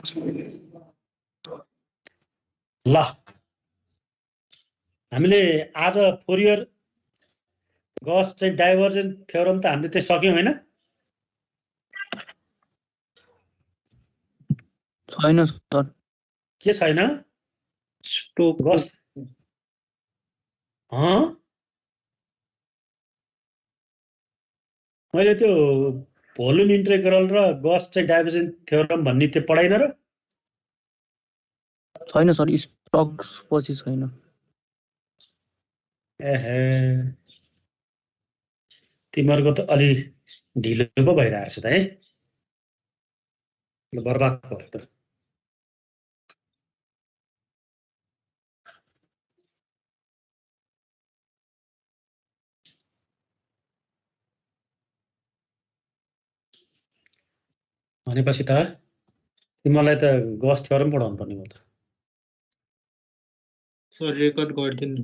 ल हामीले आज फोरियर गस चाहिँ डाइभर्जेन्ट थ्योरम त हामीले चाहिँ सक्यौं हैन? छैन सर। के छैन? स्टोक गस मैले त्यो भोल्युम इन्टिग्रल र गस चाहिँ डाइभर्जेन्ट थ्योरम भन्ने त्यो पढाइन र? छैन सर, स्टोक्स पछि छैन। एहे तिमीहरूको त अलि ढिलो पो भइरहेको छ त है। बर्बाद भयो त। भनेपछि त तिमीलाई त गस थ्योरम पढाउनु पर्ने हो त। सर रेकर्ड गरिदिनु।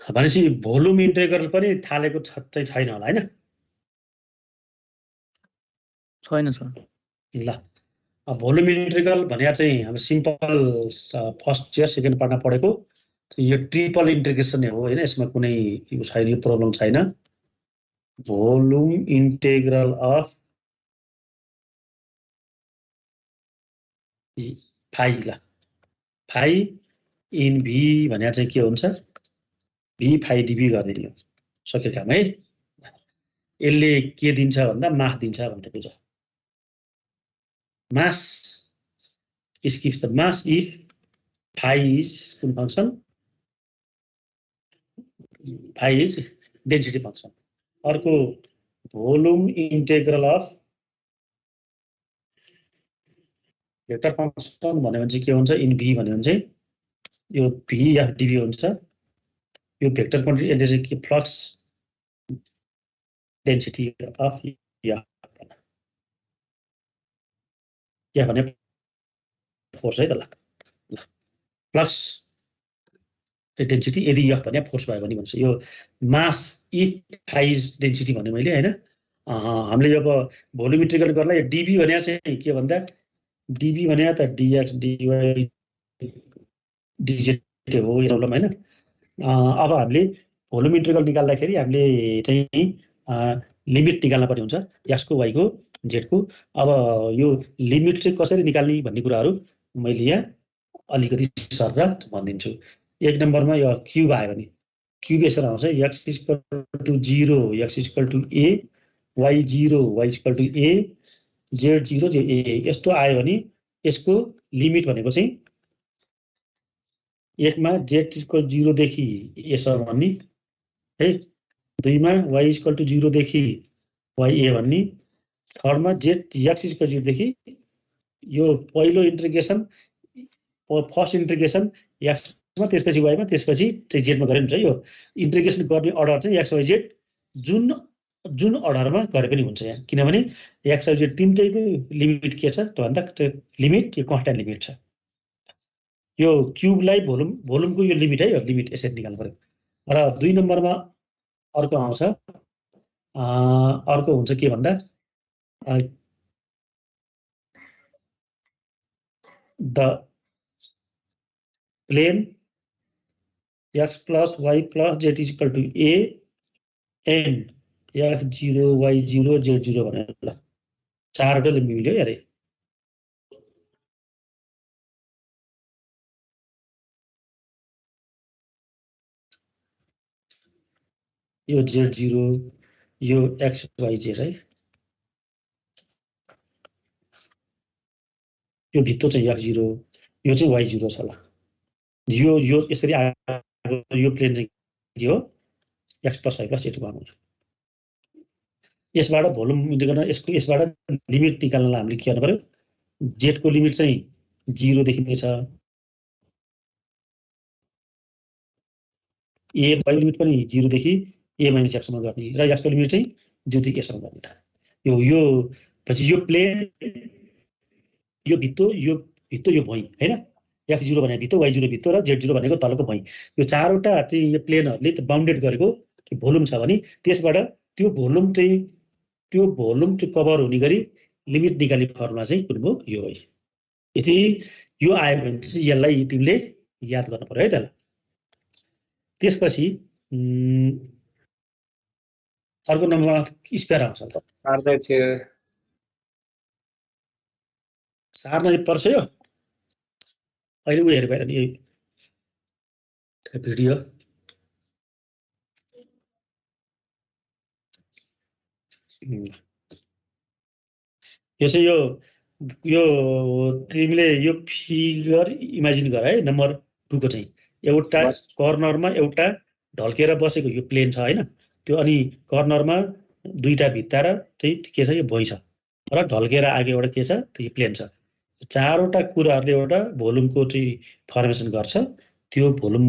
भनेपछि भोल्युम इन्टिग्रल पनि थालेको चाहिँ छैन होला हैन? छैन सर। ल भोल्युम इन्टिग्रल भनेको चाहिँ हाम्रो सिम्पल फर्स्ट इयर सेकेन्ड पार्टमा पढेको यो ट्रिपल इन्टिग्रेसन हो हैन? यसमा कुनै यो छैन, यो प्रब्लम छैन। भोल्युम इन्टिग्रल अफ फाइ, ल फाइ इन भी भनेको चाहिँ के हुन्छ? भी फाइ डिभी गरिदिनु सक्यो काम है। यसले के दिन्छ भन्दा मास दिन्छ भनेर बुझ। मास is gives the mass if phi is कुन function? phi is density function। अर्को volume integral of vector function भन्यो भने चाहिँ के हुन्छ? इन भी भन्यो भने चाहिँ यो भी एफ डिभी हुन्छ। यो भेक्टर क्वान्टिटी यसले चाहिँ के फ्लक्स डेन्सिटी अफ या भने फोर्स है त। ल फ्लक्स डेन्सिटी यदि यफ भने फोर्स भयो भने भन्छ। यो मास इफ फाइज डेन्सिटी भन्ने मैले हैन। हामीले अब भोल्युम इन्टिग्रल गर्दा यो डिभी भने चाहिँ के भन्दा डिभी भने त डीएक्स डीवाई डीजेड हो यो प्रब्लम हैन। अब हामीले भोल्युम इन्टिग्रल निकाल्दाखेरि हामीले चाहिँ लिमिट निकाल्न पर्ने हुन्छ एक्स को वाई को जेड को। अब यो लिमिट चाहिँ कसरी निकाल्ने भन्ने कुराहरु मैले यहाँ अलिकति सरर भनिदिन्छु। एक नम्बरमा यो क्यूब आयो भने क्यूब यसरी आउँछ x = 0 x = a y 0 y = a z 0 z a यस्तो आयो भने यसको लिमिट भनेको चाहिँ एकमा z = 0 देखि a सम्म भन्ने है, दुईमा y = 0 देखि y a भन्ने, थर्डमा z x = 0 देखि यो पहिलो इन्टिग्रेसन फर्स्ट इन्टिग्रेसन x मा त्यसपछि y मा त्यसपछि चाहिँ z मा गरे हुन्छ। यो इन्टिग्रेसन गर्ने अर्डर चाहिँ x y z जुन अर्डरमा गरे पनि हुन्छ यहाँ, किनभने x y z तीनटैको लिमिट के छ त भन्दा लिमिट यो कन्स्ट्यान्ट लिमिट छ। यो क्यूबलाई भोल्युमको यो लिमिट है, यो लिमिट यसरी निकाल्नु पर्यो। र दुई नम्बरमा अर्को आउँछ, अर्को हुन्छ के भन्दा the plain x + y + z = a and x 0 y 0 z 0 भनेर ल चारवटा मिल्यो यार। यो z 0 यो x y z है, यो भित्र चाहिँ x 0 यो चाहिँ y 0 छ। ल यो यसरी आएको यो प्लेन चाहिँ के हो? x + y + z भन्नु। यसबाट भोल्युम इन्टिग्रल यसबाट लिमिट निकाल्नलाई हामीले के गर्नु पर्यो? z को लिमिट चाहिँ 0 देखि नै छ, a y लिमिट पनि 0 देखि a - x सम्म गर्ने र x को लिमिट चाहिँ 0 देखि a सम्म गर्ने। यो पछि यो प्लेन यो भित्र यो भुइँ हैन, x 0 भने भित्र y 0 भित्र र z 0 भनेको तलको भुइँ। यो चारवटा चाहिँ यो प्लेनहरुले बाउन्डेड गरेको भोल्युम छ भने त्यसबाट त्यो भोल्युम चाहिँ कभर हुने गरी लिमिट निकाल्ने फर्मुला चाहिँ कुन हो यो है। यदि यो आयो भने चाहिँ यसलाई तिमीले याद गर्नु पर्यो है त। त्यसपछि अर्को नम्बरमा स्क्वायर आउँछ त सार्न पर्छ यो। अहिले उ हेर भएर नि भिडियो यो चाहिँ यो तिमीले यो फिगर इमेजिन गर है। नम्बर 2 को चाहिँ एउटा कर्नरमा एउटा ढल्केर बसेको यो प्लेन छ हैन, त्यो अनि कर्नरमा दुईटा भित्ता र चाहिँ के छ यो भुइँ छ र ढल्केर आगे एउटा के छ त्यो प्लेन छ। चारवटा कुराहरुले एउटा भोल्युमको चाहिँ फर्मेसन गर्छ। त्यो भोल्युम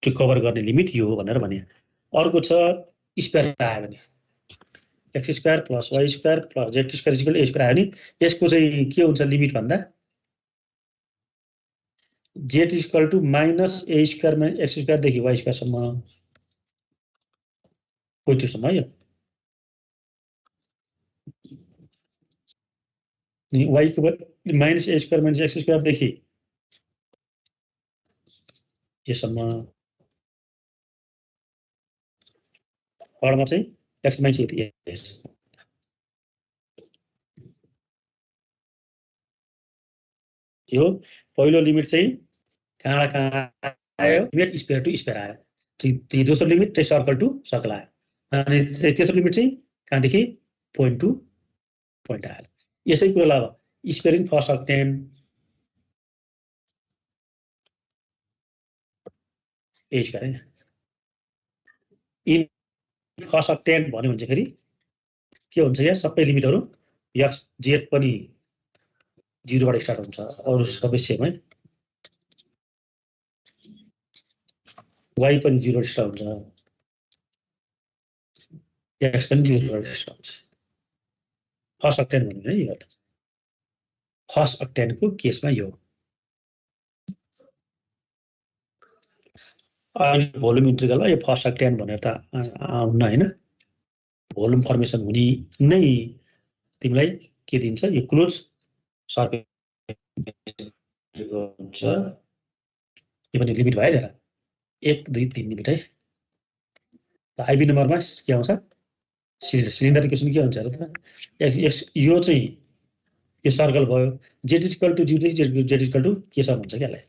चाहिँ कभर गर्ने लिमिट यो हो भनेर भने। अर्को छ स्क्वायर आयो भने x square plus y square plus z square equal a square आयो नि यसको चाहिँ के हुन्छ लिमिट भन्दा z equal to minus a square minus x square देखि y स्क्वायर सम्म पोजिटिभसम्म यो y को minus a square minus x square देखि यसम्म हरमा चाहिँ x माइनस a यो पहिलो लिमिट चाहिँ कहाँ आयो लिमिट स्क्वायर टु स्क्वायर आयो। त्यो दोस्रो लिमिट चाहिँ सर्कल टु सर्कल आयो अनि तेस्रो लिमिट चाहिँ कहाँदेखि पोइन्ट टु पोइन्ट आयो। यसै कुरालाई अब square in first of 10 a square हैन इन फर्स्ट अफ 10 भन्यो भने चाहिँ फेरि के हुन्छ यहाँ सबै लिमिटहरु x z पनि 0 बाट स्टार्ट हुन्छ अरु सबै सेम है। y पनि 0 बाट स्टार्ट हुन्छ x पनि 0 बाट स्टार्ट हुन्छ। फर्स्ट अफ 10 भन्नु है यो फर्स्ट अफ 10 को केसमा यो अहिले भोल्युम इन्टिग्रलमा यो फर्स्ट अफ 10 भनेर त आउन्न हैन। भोल्युम फर्मेसन हुने नै तिमीलाई के दिन्छ यो क्लोज सर्कल हुन्छ। यो पनि लिमिट भयो नि 1 2 3 लिमिट है। आइबी नम्बरमा के आउँछ सिलिन्डर इक्वेसन के हुन्छ र यो चाहिँ यो सर्कल भयो z equal to 0 z equal to के छ भन्छ के यसलाई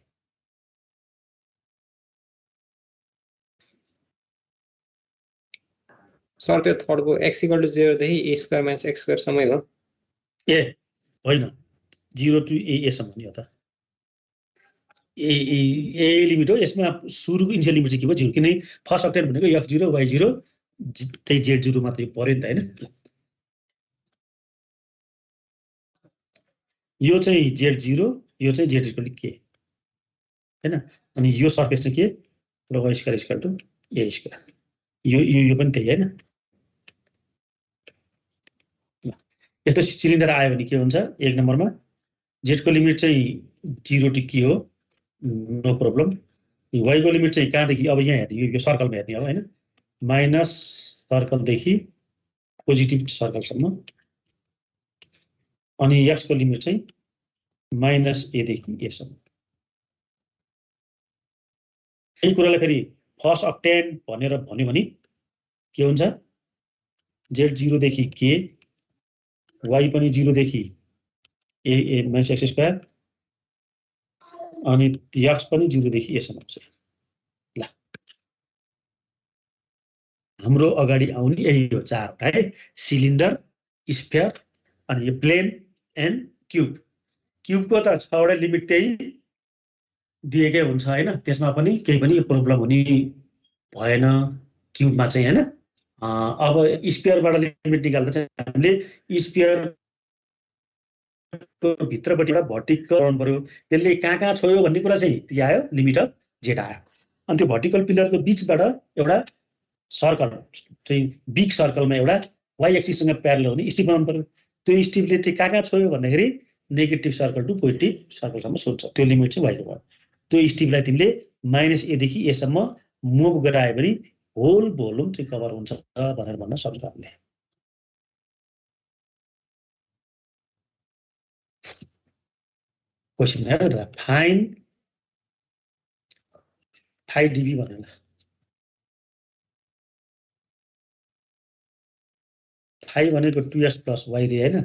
सर त्यो थर्ड को x इक्वल टु 0 देखि a square minus x square सम्मै हो ए होइन 0 टु a सम्म नि हो त ए लिमिट हो। यसमा सुरुको इनिशियल लिमिट चाहिँ के भयो 0 किन फर्स्ट अफ 10 भनेको x0 y0 चाहिँ z0 मात्रै पर्यो नि त हैन। यो चाहिँ z0 यो चाहिँ z इक्वल टु के हैन अनि यो सर्फेस चाहिँ के र y square equal to a square यो पनि त्यही हैन। यस्तो सिलिन्डर आयो भने के हुन्छ एक नम्बरमा z को लिमिट चाहिँ 0 टु के हो नो प्रब्लम। y को लिमिट चाहिँ कहाँदेखि अब यहाँ हेर्ने यो सर्कलमा हेर्ने अब हैन माइनस सर्कल देखि पोजिटिभ सर्कल सम्म अनि x को लिमिट चाहिँ माइनस a देखि a सम्म। यही कुरालाई फेरि फर्स्ट अफ 10 भनेर भन्यो भने के हुन्छ z0 देखि k y पनि 0 देखि a माइनस x स्क्वायर अनि x पनि 0 देखि a सम्म हुन्छ। ल हाम्रो अगाडि आउने यही हो चारवटा है सिलिन्डर स्फियर अनि यो प्लेन एन्ड क्यूब। क्यूबको त 6 वटा लिमिट त्यही दिएकै हुन्छ हैन त्यसमा पनि केही पनि प्रब्लम हुने भएन क्यूबमा चाहिँ हैन। अब स्फियरबाट लिमिट निकाल्दा चाहिँ हामीले स्फियर को भित्रपट्टिबाट भर्टिकल बनाउनु पर्यो त्यसले कहाँ छोयो भन्ने कुरा चाहिँ त्यो आयो लिमिट अफ z आयो। अनि त्यो भर्टिकल पिलरको बीचबाट एउटा सर्कल चाहिँ बिग सर्कलमा एउटा y एक्सिस सँग प्यारलल हुने स्टिप बनाउनु पर्यो। त्यो स्टिपले चाहिँ कहाँ छोयो भन्दाखेरि नेगेटिभ सर्कल टु पोजिटिभ सर्कलसम्म सोध्छ त्यो लिमिट चाहिँ y को भयो। त्यो स्टिपलाई तिमीले माइनस a देखि a सम्म मुभ गरायो भने होल भोल्युम चाहिँ कभर हुन्छ भनेर भन्न सक्छ हामीले। क्वेसन हेर त फाइन्ड 5 dB भनेर फाइ भनेको 2s + y रे हैन,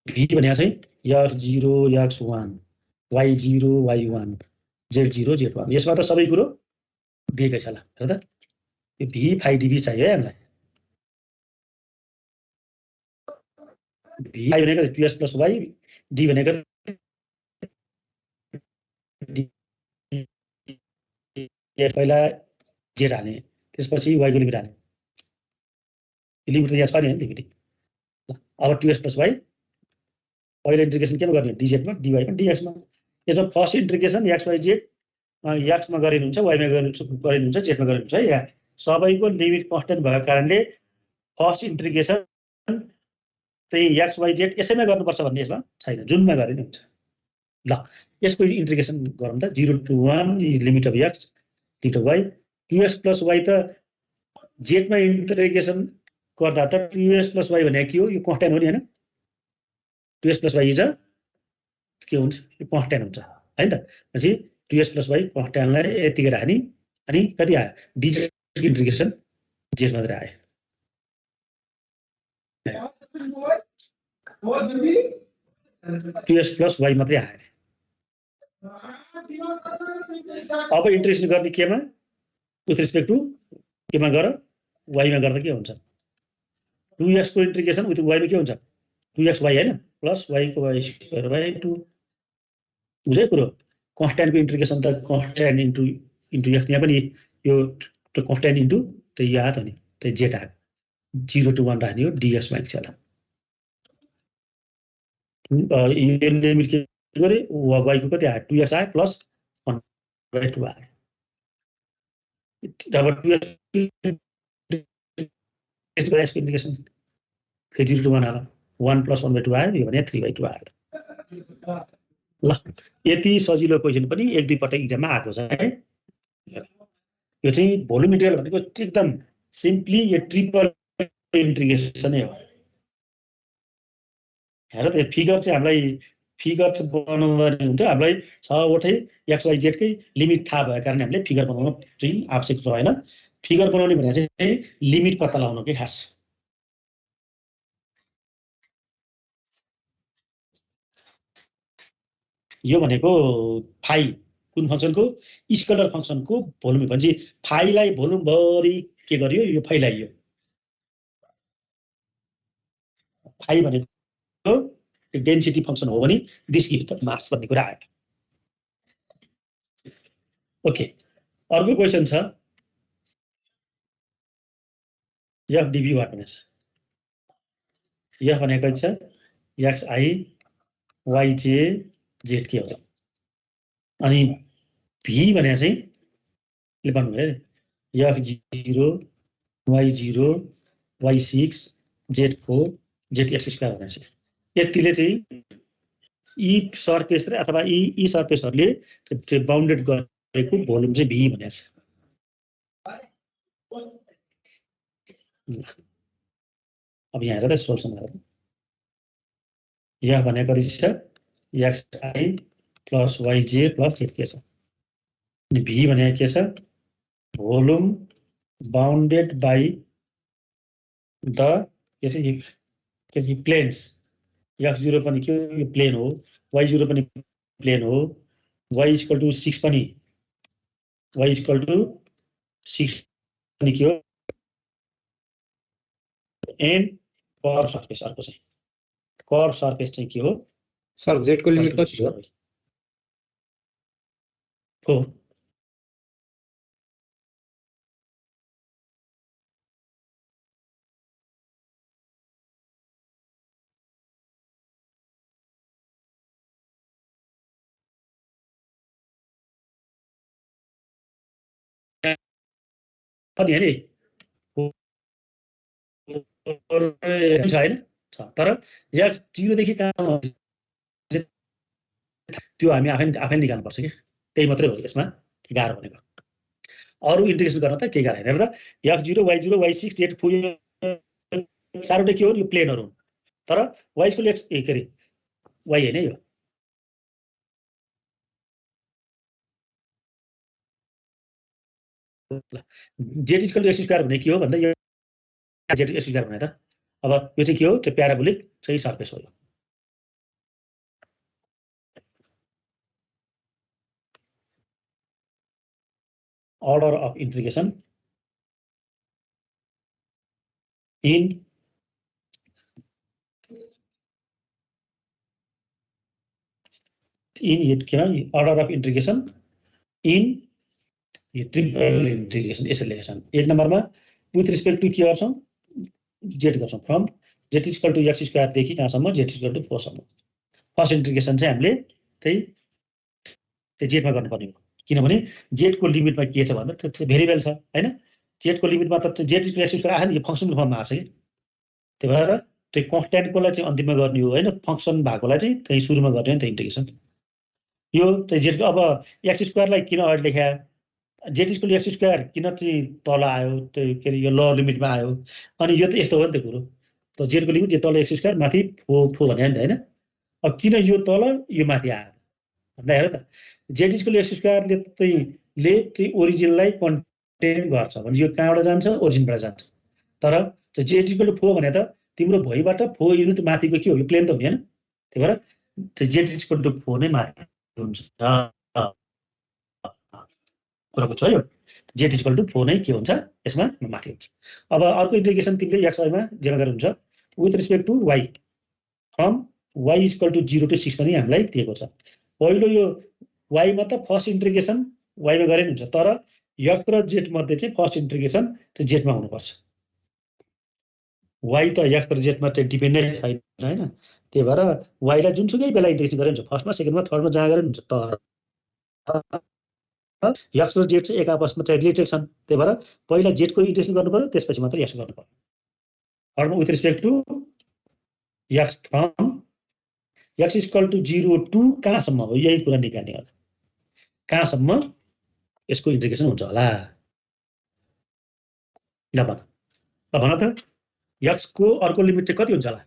v भनेको चाहिँ x0 x1 y0 y1 z0 z1। यसमा त सबै कुरो दिएकै छ ल। हेर त यो v 5 dB चाहियो है हामीलाई। v भनेको 2s + y, d भनेको पहिला z हाल्ने, त्यसपछि y को लिमिट हाल्ने। लिमिट त यहाँ छ नि हैन लिमिट। अब 2s + y पहिला इन्टिग्रेसन केमा गर्ने dz मा dy मा dx मा। यसमा first integration x y z x मा गरिनु हुन्छ, y मा गरिनु हुन्छ, z मा गरिनु हुन्छ है। यहाँ सबैको लिमिट कन्स्टेन्ट भएको कारणले फर्स्ट इन्टिग्रेसन चाहिँ x y z यसैमा गर्नुपर्छ भन्ने यसमा छैन, जुनमा गरे नि हुन्छ। ल यसको इन्टिग्रेसन गरौँ त। 0 to 1 limit of x limit of y। 2s + y त z मा इन्टिग्रेसन गर्दा त 2s + y भनेको के हो? यो कन्स्टेन्ट हो नि हैन। 2s + y इज के हुन्छ? यो कन्स्टेन्ट हुन्छ हैन त। पछि 2s + y कन्स्टेन्टलाई यतिकै राख्ने अनि कति आयो? dz को इन्टिग्रेसन z मात्र आयो। 2s + y मात्रै आयो। अब इन्टिग्रेसन गर्ने केमा? विथ रिस्पेक्ट टु केमा गर? y मा गर्दा के हुन्छ? 2x को इन्टिग्रेसन विथ y मा के हुन्छ? 2xy हैन प्लस y को y² 2 बुझे कुरो। कन्स्टेन्ट को इन्टिग्रेसन त कन्स्टेन्ट इन्टु x, यहाँ पनि यो कन्स्टेन्ट इन्टु त यो आयो त नि, त z आयो। 0 to 1 राख्ने हो dx माइनस ल। यो लिमिट के गरे? y को कति आयो? 2x आयो प्लस 1/2 आयो। अब 2x को इन्टिग्रेसन फेरि 0 to 1 आयो, 1 + 1/2 आयो, यो भने 3/2 आयो। ल यति सजिलो क्वेसन पनि एक दुई पटक इक्जाममा आएको छ है। यो चाहिँ भोल्युम इन्टिग्रल भनेको एकदम सिम्पली यो ट्रिपल इन्टिग्रेसन नै हो। हेर त फिगर चाहिँ हामीलाई फिगर बनाउनु हुन्थ्यो, हामीलाई 6वटै x y z कै लिमिट थाहा भएको कारण हामीले फिगर बनाउन चाहिँ आवश्यक रहेन। फिगर बनाउने भने चाहिँ लिमिट पत्ता लगाउनु के खास। यो भनेको फाइ कुन फंक्सनको? स्केलर फंक्सनको भोल्युम भन्छ। फाइलाई भोल्युम भरि के गरियो? यो फैलाइयो। फाइ भनेको डेन्सिटी फंक्सन हो भने दिस गिभ द मास भन्ने कुरा आयो। ओके अर्को क्वेसन छ f dv वाट भनेछ। f भनेको छ xi yj z के हो? अनि v भने चाहिँ ले भन्नु भयो x0 y0 y6 z4 zx² भनेछ। यतिले चाहिँ यी सर्फेस र अथवा यी सर्फेसहरुले बाउन्डेड गरेको भोल्युम चाहिँ v भनेछ। अब यहाँ हेर त सोल्युसन हेर त। यहाँ भनेको छ xi + yj + z के छ? अनि v भनेको के छ? भोल्युम बाउन्डेड बाइ द के चाहिँ प्लेन्स। x0 पनि के यो प्लेन हो, y0 पनि प्लेन हो, y = 6 पनि y = 6 पनि के हो? And curve surface. अर्को चाहिँ कर्व सर्फेस चाहिँ के हो? सर z को लिमिट कति हो? हो अनि हेरे छ हैन छ, तर x0 देखि कहाँ त्यो हामी आफै निकाल्नु पर्छ के। त्यही मात्रै हो यसमा गाह्रो भनेको। अरू इन्टिग्रेसन गर्न त केही गाह्रो हैन। हेर्दा x0 y0 y6 z4 चारवटा के हो यो प्लेनहरु हुन्, तर y को x के रे y हैन यो z equal to x square भने के हो भन्दा यो z x स्क्वायर भने त अब यो चाहिँ के हो त्यो प्याराबोलिक चाहिँ सर्फेस हो। order of integration in order of integration in triple integration यसरी लेख्छौं। एक नम्बरमा with respect to के गर्छौं z गर्छौं from z equal to x square देखि कहाँसम्म z equal to 4 सम्म। फर्स्ट इन्टिग्रेसन चाहिँ हामीले चाहिँ त्यो z मा गर्नुपर्ने हो, किनभने z को लिमिटमा के छ भन्दा त्यो भेरिएबल छ हैन। z को लिमिटमा त z equal to x square आयो नि, यो फंक्सन फर्ममा आछ के, त्यही भएर त्यो कन्स्ट्यान्टकोलाई चाहिँ अन्तिममा गर्ने हो हैन, फंक्सन भएकोलाई चाहिँ त्यही सुरुमा गर्ने हो नि त इन्टिग्रेसन। यो चाहिँ z को अब x स्क्वायरलाई किन अगाडि लेख्या, z equal to x square किन चाहिँ तल आयो, त्यो के रे यो लोअर लिमिटमा आयो, अनि यो त यस्तो हो नि त कुरो, त z को लिमिट यो तल x स्क्वायर माथि 4 भने नि त हैन। अब किन यो तल यो माथि आयो भन्दा हेर त z equal to x स्क्वायरले चाहिँ ओरिजिनलाई कन्टेन गर्छ भने यो कहाँबाट जान्छ ओरिजिनबाट जान्छ, तर z equal to 4 भने त तिम्रो भइबाट 4 युनिट माथिको के हो यो प्लेन त हो नि हैन, त्यही भएर z equal to 4 नै माथि हुन्छ कुरा बुझ्छ यो, z equal to 4 नै के हुन्छ यसमा माथि हुन्छ। अब अर्को इन्टिग्रेसन तिमीले x y मा जेमा गरेर हुन्छ with respect to y from y equal to 0 to 6 पनि हामीलाई दिएको छ। पहिलो यो y मा त फर्स्ट इन्टिग्रेसन y मा गरे हुन्छ, तर x र z मध्ये चाहिँ फर्स्ट इन्टिग्रेसन त्यो z मा हुनुपर्छ। y त x र z मा चाहिँ डिपेन्डेन्ट छैन हैन, त्यही भएर y लाई जुनसुकै बेला इन्टिग्रेसन गरे हुन्छ, फर्स्टमा सेकेन्डमा थर्डमा जहाँ गरे हुन्छ, तर x र z चाहिँ एक आपसमा चाहिँ रिलेटेड छन्, त्यही भएर पहिला z को इन्टिग्रेसन गर्नु पर्यो त्यसपछि मात्र x गर्नु पर्यो। थर्डमा with respect to x from x equal to 0 to कहाँसम्म हो यही कुरा निकाल्ने हो, कहाँसम्म यसको इन्टिग्रेसन हुन्छ होला। ल भन त x को अर्को लिमिट चाहिँ कति हुन्छ होला,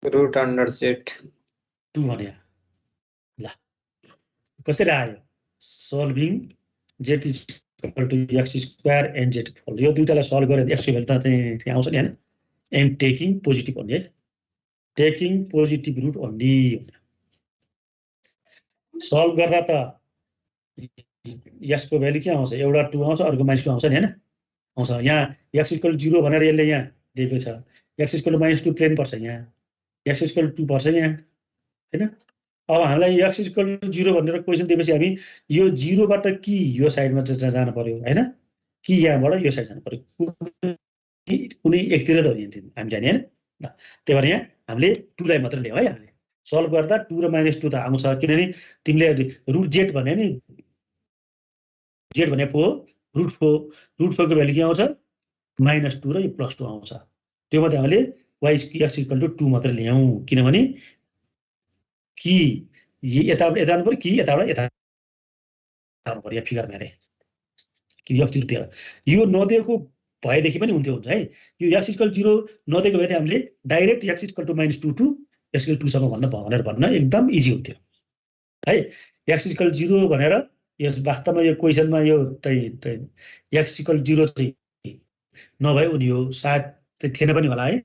रूट अंडर z 2 भन्या। ल कसरी आयो solving z equal to x square and z fold, यो दुईटालाई सल्भ गरेर x को भ्यालु त चाहिँ आउँछ नि हैन, एन्ड टेकिङ पोजिटिभ ओन्ली है, taking positive root only solve गर्दा त x को भ्यालु के आउँछ एउटा 2 आउँछ अर्को -2 आउँछ नि हैन, आउँछ। यहाँ x इक्वल 0 भनेर यसले यहाँ दिएको छ, x इक्वल -2 प्लेन पर्छ, यहाँ x इक्वल 2 पर्छ यहाँ हैन। अब हामीलाई x इक्वल 0 भनेर क्वेशन दिएपछि हामी यो 0 बाट कि यो साइडमा जानु पर्यो हैन, कि यहाँबाट यो साइड जानु पर्यो, कुनै एकतिर त हो हामी जाने हैन। त्यही भएर यहाँ हामीले 2 लाई मात्र ल्याऊ है, हामीले सल्भ गर्दा 2 र -2 त आउँछ, किनभने तिमीले रुट z भने नि z भने 4 रुट 4 को भ्यालु के आउँछ -2 र यो +2 आउँछ, त्यो मात्रै हामीले x इक्वल टु 2 मात्र ल्याऊ, किनभने कि यताबाट यता जानु पर्यो कि यताबाट यता जानु पर्यो, यहाँ फिगरमा हेरे कि x दिएर यो नदिएको भएदेखि पनि हुन्थ्यो हुन्छ है, यो x इक्वल 0 नदिएको भए हामीले direct x equal to -2 to x equal 2 सम्म भन्न एकदम इजी हुन्थ्यो है। x इक्वल 0 भनेर यस वास्तवमा यो क्वेशनमा यो x इक्वल 0 चाहिँ नभए उनी हो सायद थिएन पनि होला है।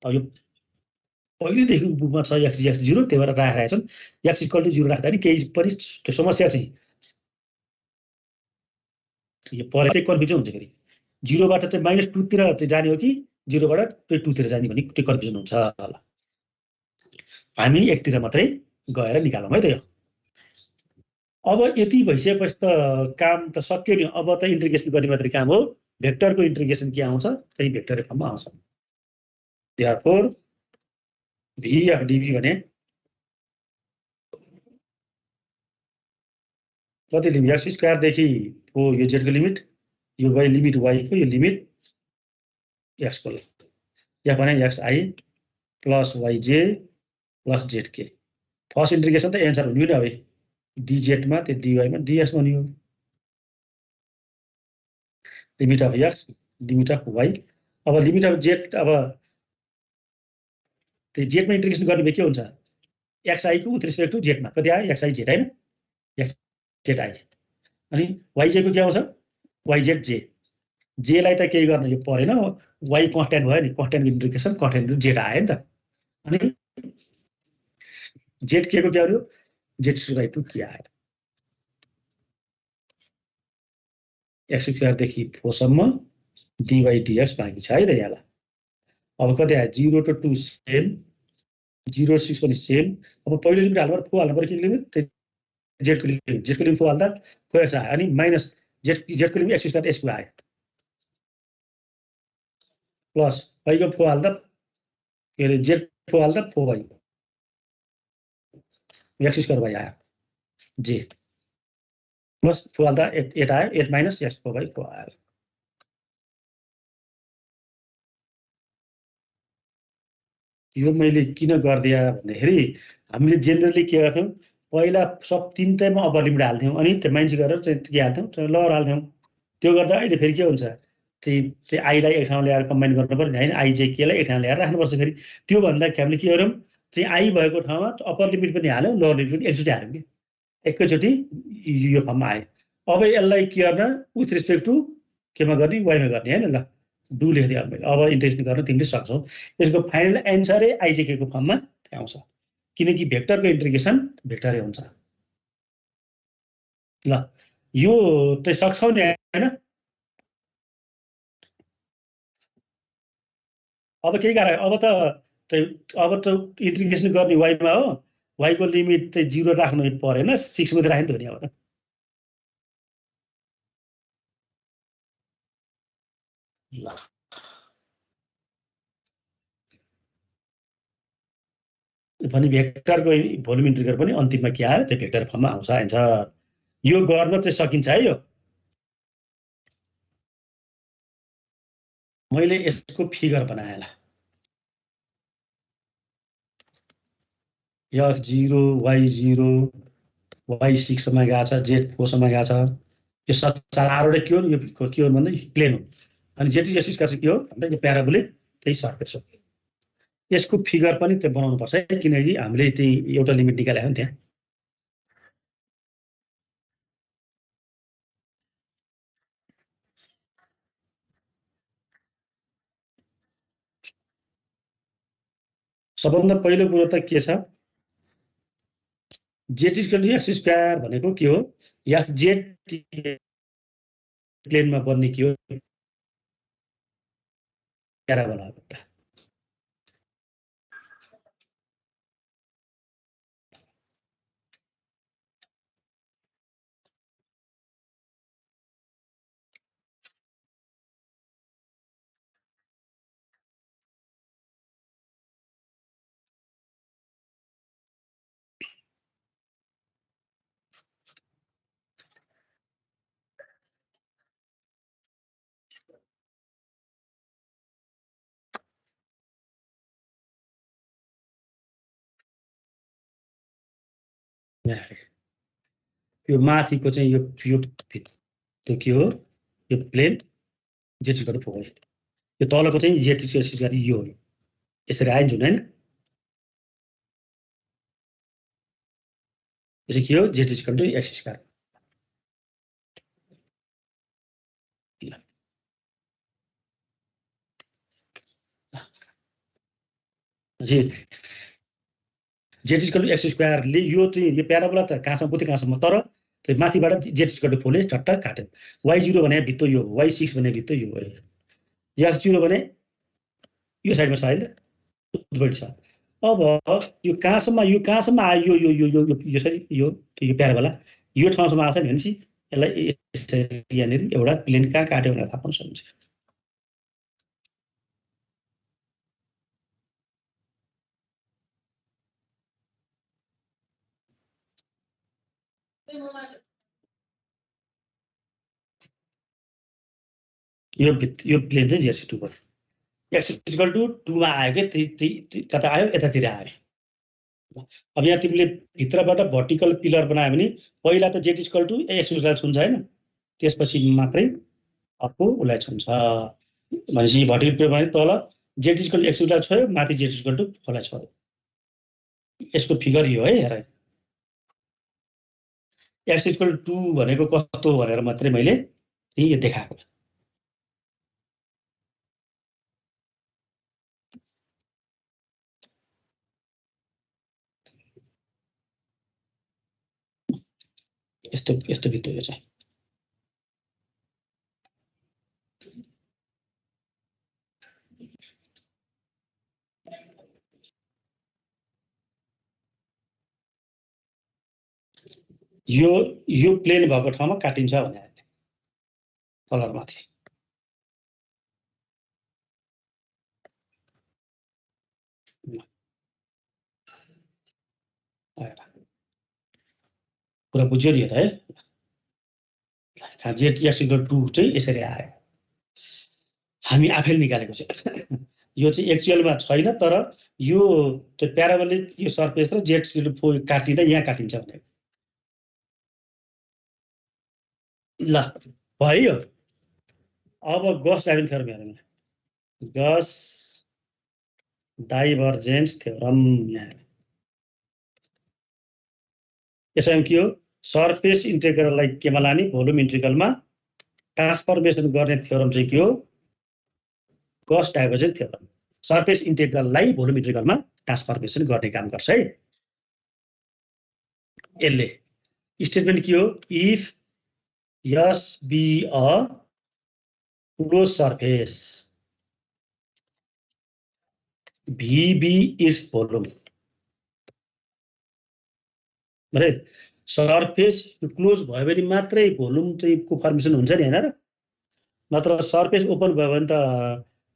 अब यो पहिलेदेखि बुकमा छ x 0, त्यही भएर राखेका छन्, x इक्वल टु 0 राख्दा नि केही पनि त्यो समस्या चाहिँ यो परे कन्फ्युजन हुन्छ, फेरि 0 बाट चाहिँ -2 तिर चाहिँ जाने हो कि 0 बाट 2 तिर जाने भन्ने त्यो कन्फ्युजन हुन्छ होला। हामी एकतिर मात्रै गएर निकालौँ है त यो। अब यति भइसकेपछि त काम त सक्यो नि, अब त इन्टिग्रेसन गर्ने मात्रै काम हो, भेक्टरको इन्टिग्रेसन के आउँछ त्यही भेक्टर फर्ममा आउँछ। देयरफोर v अफ dv भने कति लिमिट x स्क्वायर देखि हो यो z को लिमिट, यो y लिमिट y को, यो लिमिट x को, या भने xi plus yj plus z के फर्स्ट इन्टिग्रेसन त एन्सर हुने अब डिजेडमा त्यो डिवाईमा डिएक्स बन्यो limit of x limit of y अब लिमिट अफ जेड अब त्यो जेडमा इन्टिग्रेसन गर्ने भए के हुन्छ एक्सआई को विथ रिस्पेक्ट टु जेडमा कति आयो एक्सआई जेड हैन एक्स जेड आई अनि वाइजे को के आउँछ वाइजेड जे जेलाई त केही गर्न यो परेन वाइ कन्स्ट्यान्ट भयो नि कन्स्ट्यान्ट इन्टिग्रेसन कन्स्ट्यान्ट जेड आयो नि त अनि जेड के को के आयो जेड स्क्वायर टु के आयो एक्स स्क्वायर देखि 4 सम्म डी बाई डीएक्स बाँकी छ है त यहाँलाई अब कति आयो 0 to 2 सेम 0 to 6 पनि सेम अब पहिलो लिमिट हाल्नु पर्यो 4 हाल्नु पर्यो के लिमिट जेडको लिमिट 4 हाल्दा 4x आयो अनि माइनस जेडको लिमिट एक्स स्क्वायर यसको आयो प्लस वाइको 4 हाल्दा के अरे जेड 4 हाल्दा 4y एक्स स्क्वायर वाइ आयो जे प्लस 4 हाल्दा 8 आयो 8 माइनस एक्स 4/4 आयो यो मैले किन गर्दिया भन्दाखेरि हामीले जेनरली के गर्थ्यौं पहिला सब तीनटैमा अप्पर लिमिट हाल्थ्यौं अनि त्यो माइनस गरेर के हाल्थ्यौं लोअर हाल्थ्यौं त्यो गर्दा अहिले फेरि के हुन्छ त्यो आईलाई एक ठाउँमा ल्याएर कम्बाइन गर्नु पर्यो हैन आई चाहिँ केलाई एक ठाउँमा ल्याएर राख्नुपर्छ फेरि त्यो भन्दा हामीले के गर्यौं चाहिँ आई भएको ठाउँमा अप्पर लिमिट पनि हाल्यौं लोअर लिमिट पनि एकचोटि हाल्यौं के एकैचोटि यो फर्ममा आयो अब यसलाई के गर्न विथ रिस्पेक्ट टु केमा गर्ने वाइमा गर्ने हैन ल डु लेख्दिए मैले अब इन्टिग्रेसन गर्न तिमीले सक्छौ यसको फाइनल एन्सरै आइजेके को फर्ममा आउँछ किनकि भेक्टरको इन्टिग्रेसन भेक्टरै हुन्छ ल यो त सक्छौ नि हैन अब के गरे अब त इन्टिग्रेसन गर्ने वाइमा हो वाइको लिमिट चाहिँ 0 राख्नु परेन 6 मात्र राख्नु त नि अब त ल भने भेक्टरको भोल्युम इन्टिग्रल पनि अन्तिममा के आयो त्यो भेक्टर फर्ममा आउँछ आन्सर यो गर्न चाहिँ सकिन्छ है यो मैले यसको फिगर बनाएला x0 y0 y6 सम्म गएको छ z4 सम्म गएको छ यो चारवटा के हो यो के हो भन्दा प्लेन हो अनि जेटी एक्सिस का चाहिँ के हो भन्दा यो प्याराबोलिक त्यही सर्फेस हो यसको फिगर पनि त्यो बनाउनु पर्छ है किनकि हामीले त्यही एउटा लिमिट निकालेको नि त्यहाँ सबभन्दा पहिलो कुरो त के छ z equal to x square भनेको के हो या जेट प्लेनमा बन्ने के हो प्याराबोला एउटा यो माथिको चाहिँ यो त्यो के हो यो प्लेन जेट इक्वल टु 4 यो तलको चाहिँ जेट इक्वल टु यो हो यसरी आइन्छ हैन यसै के हो z equal to x square जी जेट इक्वल टु एक्स स्क्वायरले यो चाहिँ यो प्याराबोला त कहाँसम्म पुग्थ्यो कहाँसम्म तर त्यो माथिबाट जेट इक्वल टु 4 ले टट्ट काट्यो y0 भने भित्तो यो y6 भने भित्तो यो हो x0 भने यो साइडमा छ हैन उतपटि छ अब यो कहाँसम्म आयो यो यो यो यो यो यो प्याराबोला यो ठाउँसम्म आछ नि भनेपछि यसलाई यहाँनिर एउटा प्लेन कहाँ काट्यो भनेर थाहा पाउन सकिन्छ यो प्लेन चाहिँ जेसी2 भयो x इक्वल टु 2 मा आयो के कता आयो यतातिर आयो अब यहाँ तिमीले भित्रबाट भर्टिकल पिलर बनायो भने पहिला त z इक्वल टु x उसलाई छुन्छ हैन, त्यसपछि मात्रै अर्को उसलाई छुन्छ। भनेपछि भर्टिकल पिलर भने तल z इक्वल टु x उसलाई छोयो, माथि z इक्वल टु उसलाई छोयो। यसको फिगर यो है, हेर x इक्वल टु 2 भनेको कस्तो भनेर मात्रै मैले यो देखाएको। यस्तो भित्र यो चाहिँ यो प्लेन भएको ठाउँमा काटिन्छ भने कलर माथि कुरा बुझ्यो नि त है। z x इक्वल टु 2 चाहिँ यसरी आयो, हामी आफैले निकालेको छ। यो चाहिँ एक्चुअलमा छैन, तर यो त्यो प्याराबोलिक यो सर्फेस र z इक्वल टु 4 काटिँदा यहाँ काटिन्छ भने ल भयो। अब गस डाइभर्जेन्स थ्योरम हेरौँ। गस डाइभर्जेन्स थ्योरम यसमा के हो, सर्फेस इन्टिग्रललाई केमा लाने, भोल्युम इन्टिग्रलमा ट्रान्सफर्मेसन गर्ने थ्योरम चाहिँ के हो, गस डाइभर्जेन्स थ्योरम। सर्फेस इन्टिग्रललाई भोल्युम इन्टिग्रलमा ट्रान्सफर्मेसन गर्ने काम गर्छ है। यसले स्टेटमेन्ट के हो, if S be a close surface VB its volume भने सर्फेस क्लोज भयो भने मात्रै भोल्युम चाहिँ को फर्मेसन हुन्छ नि हैन र, नत्र सर्फेस ओपन भयो भने त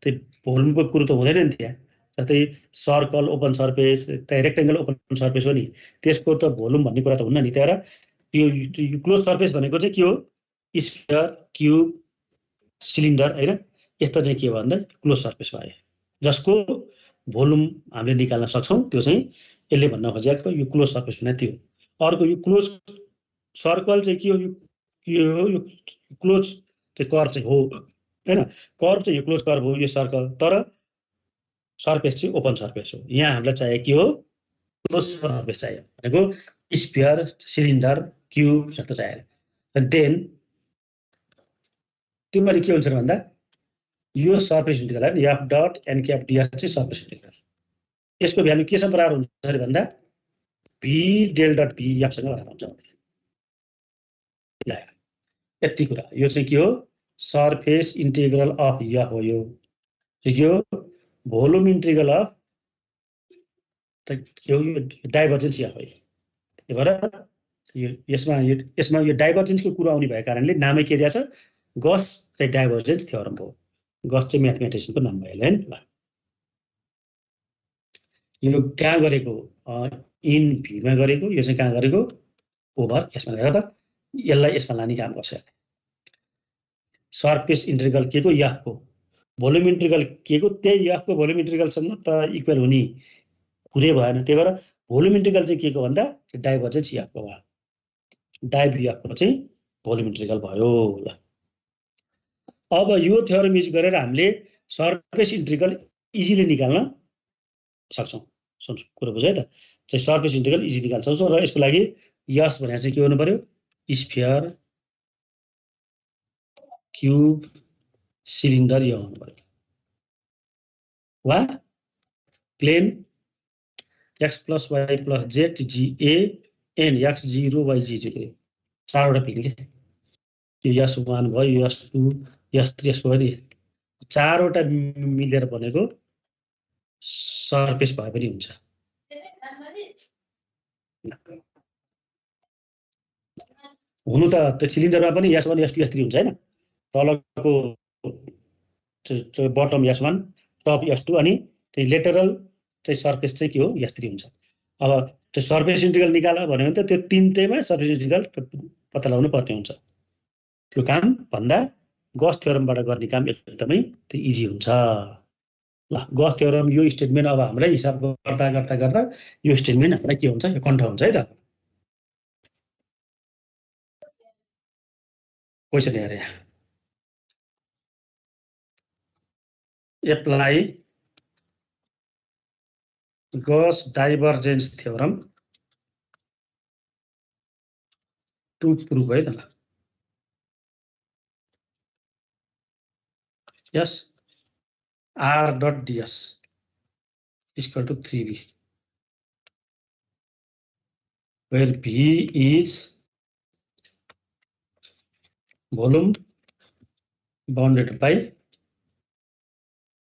त्यो भोल्युमको कुरो त हुँदैन नि त्यहाँ। जस्तै circle open surface, rectangle open surface हो नि, त्यसको त भोल्युम भन्ने कुरा त हुन्न नि। त्यही यो क्लोज सर्फेस भनेको चाहिँ के हो, स्फियर, क्यूब, सिलिन्डर हैन, यस्ता चाहिँ के भन्दा क्लोज सर्फेस भयो जसको भोल्युम हामीले निकाल्न सक्छौं। त्यो चाहिँ यसले भन्न खोजेको यो क्लोज सर्फेस भने त्यो। अर्को यो क्लोज सर्कल चाहिँ के हो, यो क्लोज चाहिँ कर्व चाहिँ हो हैन, कर्व चाहिँ यो क्लोज कर्व हो यो सर्कल, तर सर्फेस चाहिँ ओपन सर्फेस हो। यहाँ हामीलाई चाहिएको के हो, क्लोज सर्फेस चाहियो भनेको स्फियर, सिलिन्डर, क्यूब जस्तो चाहियो। देन तिमीले के हुन्छ भन्दा यो सर्फेस इन्टिग्रल है, f dot n cap ds चाहिँ सर्फेस इन्टिग्रल। यसको भ्यालु के सँग बराबर हुन्छ भन्दा v del dot v f सँग बराबर हुन्छ। ल यति कुरा, यो चाहिँ के हो, सर्फेस इन्टिग्रल अफ f हो। यो चाहिँ के हो, भोल्युम इन्टिग्रल अफ के हो, यो डाइभर्जेन्स f हो। त्यही भएर यसमा यो डाइभर्जेन्सको कुरा आउने भएको कारणले नामै के दिएको छ, गस चाहिँ डाइभर्जेन्स थ्योरम हो। गस चाहिँ म्याथमेटिसियनको नाम भयो हैन। यो कहाँ गरेको, इन भीमा गरेको, यो चाहिँ कहाँ गरेको, ओभर यसमा गरेर त यसलाई यसमा लाने काम गर्छ। सर्फेस इन्टिग्रल के को, f को, भोल्युम इन्टिग्रल के को, त्यही f को भोल्युम इन्टिग्रलसँग त इक्वल हुने कुरै भएन। त्यही भएर भोल्युम इन्टिग्रल चाहिँ के को भन्दा डाइभर्जेन्स f को भयो, डाइभ f को चाहिँ भोल्युम इन्टिग्रल भयो। ल अब यो थ्योरम युज गरेर हामीले सर्फेस इन्टिग्रल इजिली निकाल्न सक्छौं। सुन कुरा बुझ्यो है त, चाहिँ सर्फेस इन्टिग्रल इजी निकाल्न सक्छौं। र यसको लागि यस भनेर चाहिँ के हुनु पर्यो, स्फियर, क्यूब, सिलिन्डर यो हुनु पर्यो, वा plain x + y + z g a n x 0 y 0 चारवटा प्लेन के, यो s1 भयो, s2, s3, s4 नि चारवटा मिलेर बनेको सर्फेस भए पनि हुन्छ। हुनु त त्यो सिलिन्डरमा पनि s1 s2 s3 हुन्छ हैन, तलको बटम s1, टप s2 अनि त्यो लेटरल चाहिँ सर्फेस चाहिँ के हो, s3 हुन्छ। अब त्यो सर्फेस इन्टिग्रल निकाल्न भन्यो भने त त्यो तीनटैमा सर्फेस इन्टिग्रल पत्ता लगाउनु पर्ने हुन्छ। त्यो काम भन्दा गस थ्योरमबाट गर्ने काम एकदमै त्यो इजी हुन्छ। ल गस थ्योरम यो स्टेटमेन्ट अब हामीलाई हिसाब गर्दा गर्दा गर्दा यो स्टेटमेन्ट हामीलाई के हुन्छ यो कन्ठ हुन्छ है त क्वेसन हेरे apply Gauss divergence theorem to prove है त ल यस R dot ds is equal to 3b, where b is volume bounded by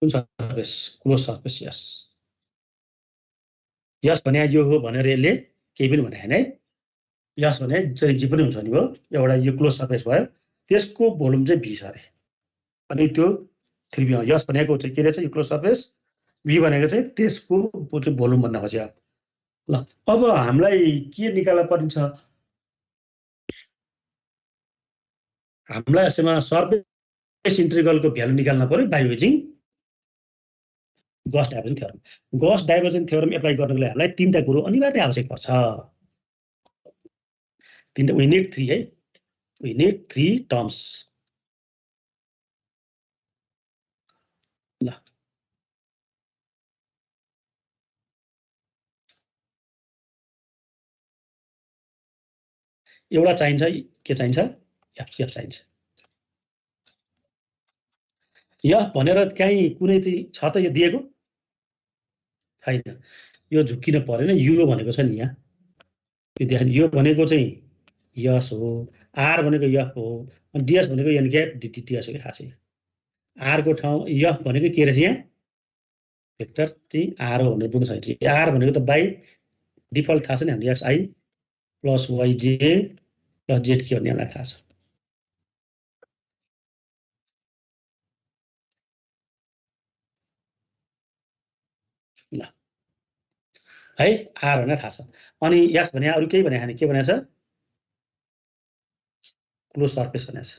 surface, closed surface. Yes. Yes भने यो हो भनेर यसले केही पनि भने हैन है यस भने चाहिँ जे पनि हुन्छ नि हो एउटा यो क्लोज सर्फेस भयो त्यसको भोल्युम चाहिँ v छ अरे अनि त्यो 3b यस भनेको चाहिँ के रहेछ यो क्लोज सर्फेस v भनेको चाहिँ त्यसको भोल्युम भन्न खोज्यो ल अब हामीलाई के निकाल्न परिन्छ हामीलाई यसमा सर्फेस इन्टिग्रलको भ्यालु निकाल्न पर्यो by using Gauss divergence theorem Gauss divergence theorem apply गर्नको लागि हामीलाई तीनटा कुरो अनिवार्य आवश्यक पर्छ तीनटा वी नीड 3 है वी नीड 3 टर्म्स ल एउटा चाहिन्छ के चाहिन्छ एफ चाहिन्छ एफ भनेर कहीँ कुनै चाहिँ छ त यो दिएको छैन यो झुकिन परेन यो भनेको छ नि यहाँ यो देखाइन यो भनेको चाहिँ यस हो आर भनेको एफ हो अनि डीएस भनेको एन क्याप डीटीएस हो कि खासै आर को ठाउँ एफ भनेको के रहेछ यहाँ भेक्टर चाहिँ आर हो भनेर बुझ्नु छ आर भनेको त बाइ डिफल्ट थाहा छ नि हाम्रो एक्स आई प्लस वाइ जे प्लस जेड के भन्ने हामीलाई थाहा छ ल है आर भनेर थाहा छ अनि यस भने अरु केही भने हैन के भनेछ क्लोज सर्फेस भनेछ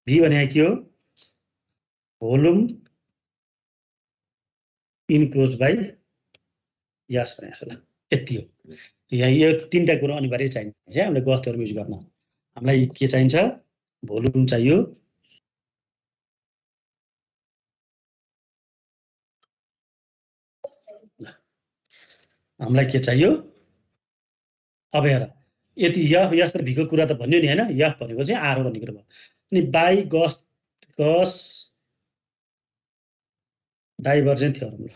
भी भने के हो भोल्युम इनक्लोज्ड बाइ यस भनेछ ल यति हो यहाँ यो तीनटा कुरा अनिवार्य चाहिन्छ हामीले गस थ्योरम युज गर्न हामीलाई के चाहिन्छ भोल्युम चाहियो हामीलाई के चाहियो अब हेर यति एफ यस र भीको कुरा त भन्यो नि हैन एफ भनेको चाहिँ आर हो भन्ने कुरा भयो अनि बाइ गस डाइभर्जेन्ट थ्योरम ल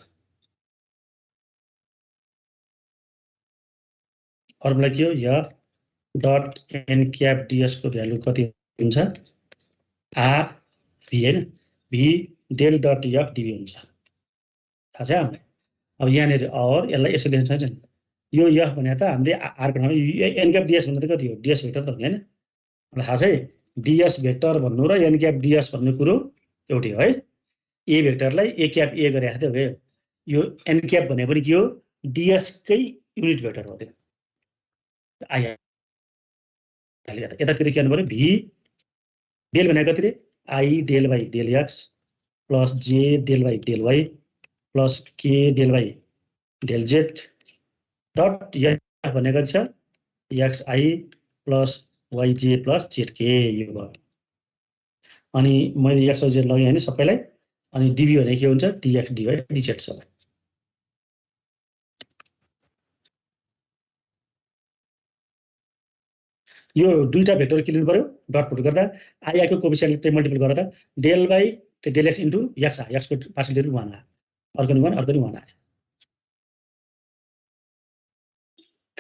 फर्मुला के हो f dot an cap DS को भ्यालु कति हुन्छ आर भी हैन v del dot F dv हुन्छ थाहा छ हामीलाई अब यहाँनिर और यसलाई यसो लेख्न सक्छ नि यो एफ भने त हामीले आर को ठाउँमा एन क्याप डीएस भन्ने त कति हो डीएस भेक्टर त हो हैन मलाई थाहा छ है डीएस भेक्टर भन्नु र एन क्याप डीएस भन्ने कुरो एउटै हो है ए भेक्टरलाई ए क्याप ए गरे राख्दै हो यो एन क्याप भने पनि के हो डीएस कै युनिट भेक्टर हो त्यो आइहाल्यो यतातिर के गर्नु पर्यो भी डेल भनेको कति रे i del by del x plus j del by del y plus k del by del z dot F भनेको छ x i plus y j plus z k यो भयो अनि मैले एक्स वाई जेड लगेँ हैन सबैलाई अनि डीबी भने के हुन्छ डीएक्स डी वाई डीजेड छ यो दुईटा भेक्टर के लिनु पर्यो डट पुट गर्दा आई को कोएफिसिएन्ट चाहिँ मल्टिपल गर्दा del by del x into x आ एक्स को पार्शियल डेरिभेटिभ 1 आयो अर्को नि 1 अर्को नि 1 आयो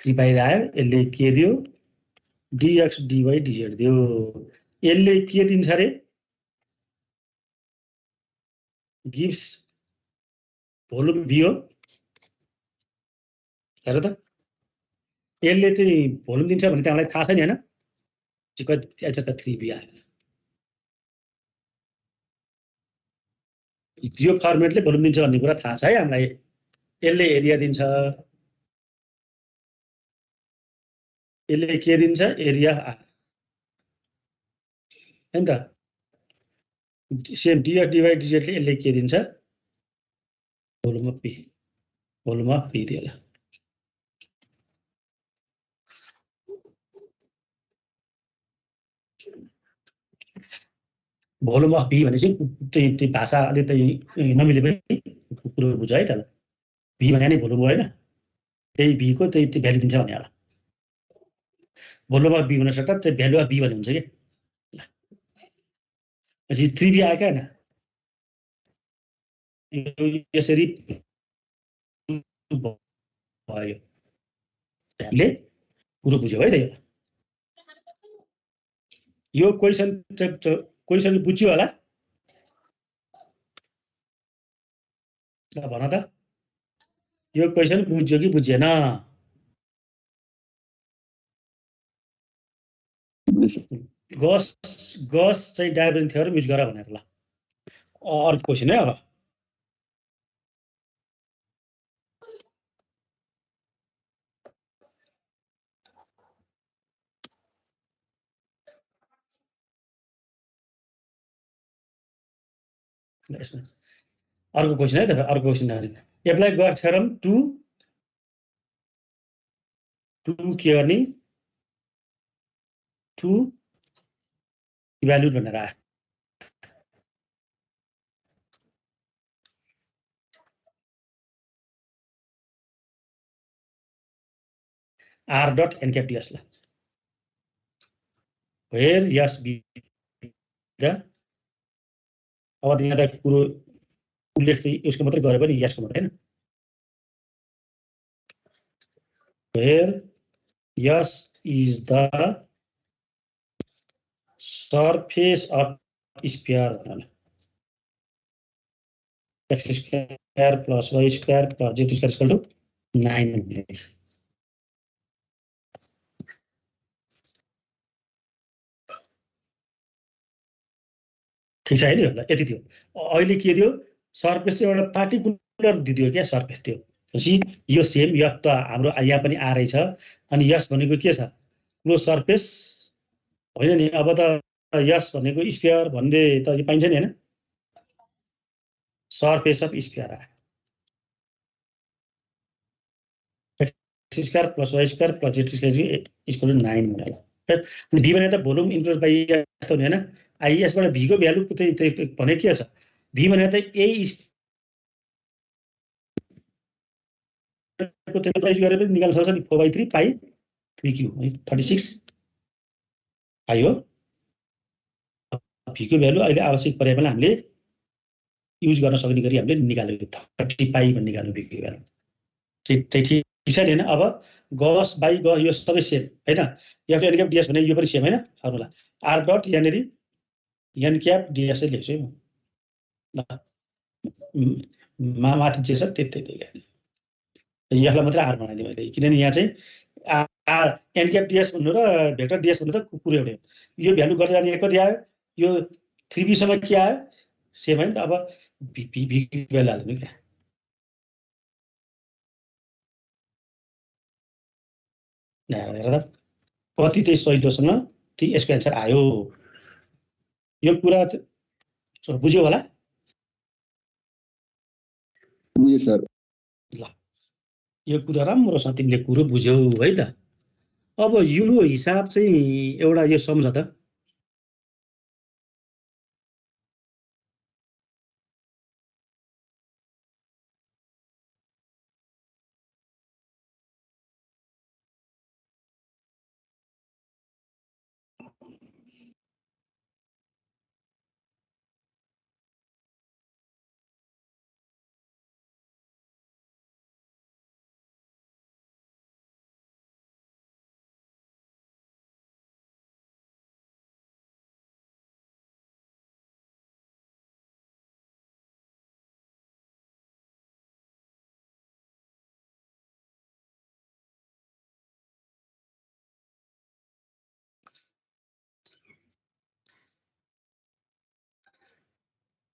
3 बाहिर आयो यसले के दियो डीएक्स डीवाई डीजेड दियो यसले के दिन्छ रे गिव्स भोल्युम भी हो हेर त यसले चाहिँ भोल्युम दिन्छ भने त हामीलाई थाहा छ नि हैन कति आइछ त 3b आयो यो फर्मेटले भोल्युम दिन्छ भन्ने कुरा थाहा छ है हामीलाई यसले एरिया दिन्छ यसले के दिन्छ एरिया हैन त सेम dx dy dz ले यसले के दिन्छ भोल्युम अफ p दियो होला भोल्युम अफ p भनेपछि त्यही भाषाले त्यही नमिले पनि कुरो बुझ है त p भने नि भोल्युम हो हैन त्यही b को त्यही भ्यालु दिन्छ भने होला भोल्युम अफ b हुन सक्छ चाहिँ भ्यालु अफ b भन्ने हुन्छ के पछि 3b आयो क्या हैन यसरी भयो हामीले कुरो बुझ्यौ है त यो क्वेशन बुझ्यो होला ल भन त यो क्वेशन बुझ्यो कि बुझेन गस चाहिँ डाइभर्जेन्ट थ्योरम युज गर भनेर ल अर्को क्वेशन है अब यसमा अर्को क्वेशन है त अर्को question apply Gauss theorem to के गर्ने टु इभ्यालुएट भनेर आयो r dot an cap ds ला वेयर यस बी द अब यहाँ त कुरो उल्लेख चाहिँ यसको मात्रै गरे पनि यसको मात्रै हैन where s is the surface of sphere भन्नु x square plus y square plus z square equal to 9 ठीक छ हैन होला यति थियो अहिले के दियो सरफेस चाहिँ एउटा पार्टिकुलर दिदियो क्या सरफेस त्यो पछि यो सेम यो त हाम्रो यहाँ पनि आ रहेछ अनि यस भनेको के छ क्लोज सरफेस होइन नि अब त यस भनेको स्फियर भन्ने त यो पाइन्छ नि हैन surface of sphere x square plus y square plus z square equal to 9 होला अनि v भने त भोल्युम इन्क्लोज बाइ यस्तो नि हैन आइएस बाट v को भ्यालु त्यही भने के छ v भने त a को त्यही गरेर पनि निकाल्न सक्छ नि 4/3 पाइ 3q 36 आयो v को भ्यालु अहिले आवश्यक परे पनि हामीले युज गर्न सक्ने गरी हामीले निकाल्यो 30 पाइ भन्ने निकाल्यो v को भ्यालु त्यही ठीक छ नि हैन अब गस बाइ ग यो सबै सेम हैन f n क्याप ds भने यो पनि सेम हैन फर्मुला r डट यहाँनेरि n क्याप ds लेख्छु म माथि जे छ त्यतै यसलाई मात्रै r बनाइदिएँ मैले किनभने यहाँ चाहिँ r n क्याप ds भन्नु र भेक्टर ds भन्नु त कुरो एउटै हो यो भ्यालु गर्दै जाने कति आयो यो 3b सम्म के आयो सेम हैन त अब v भ्यालु हाल्दिनु क्या हेर कति चाहिँ सजिलोसँग त्यो यसको एन्सर आयो यो कुरा बुझ्यो होला बुझ्यो सर ल यो कुरा राम्रोसँग तिमीले कुरो बुझ्यौ है त अब यो हिसाब चाहिँ एउटा यो सम्झ त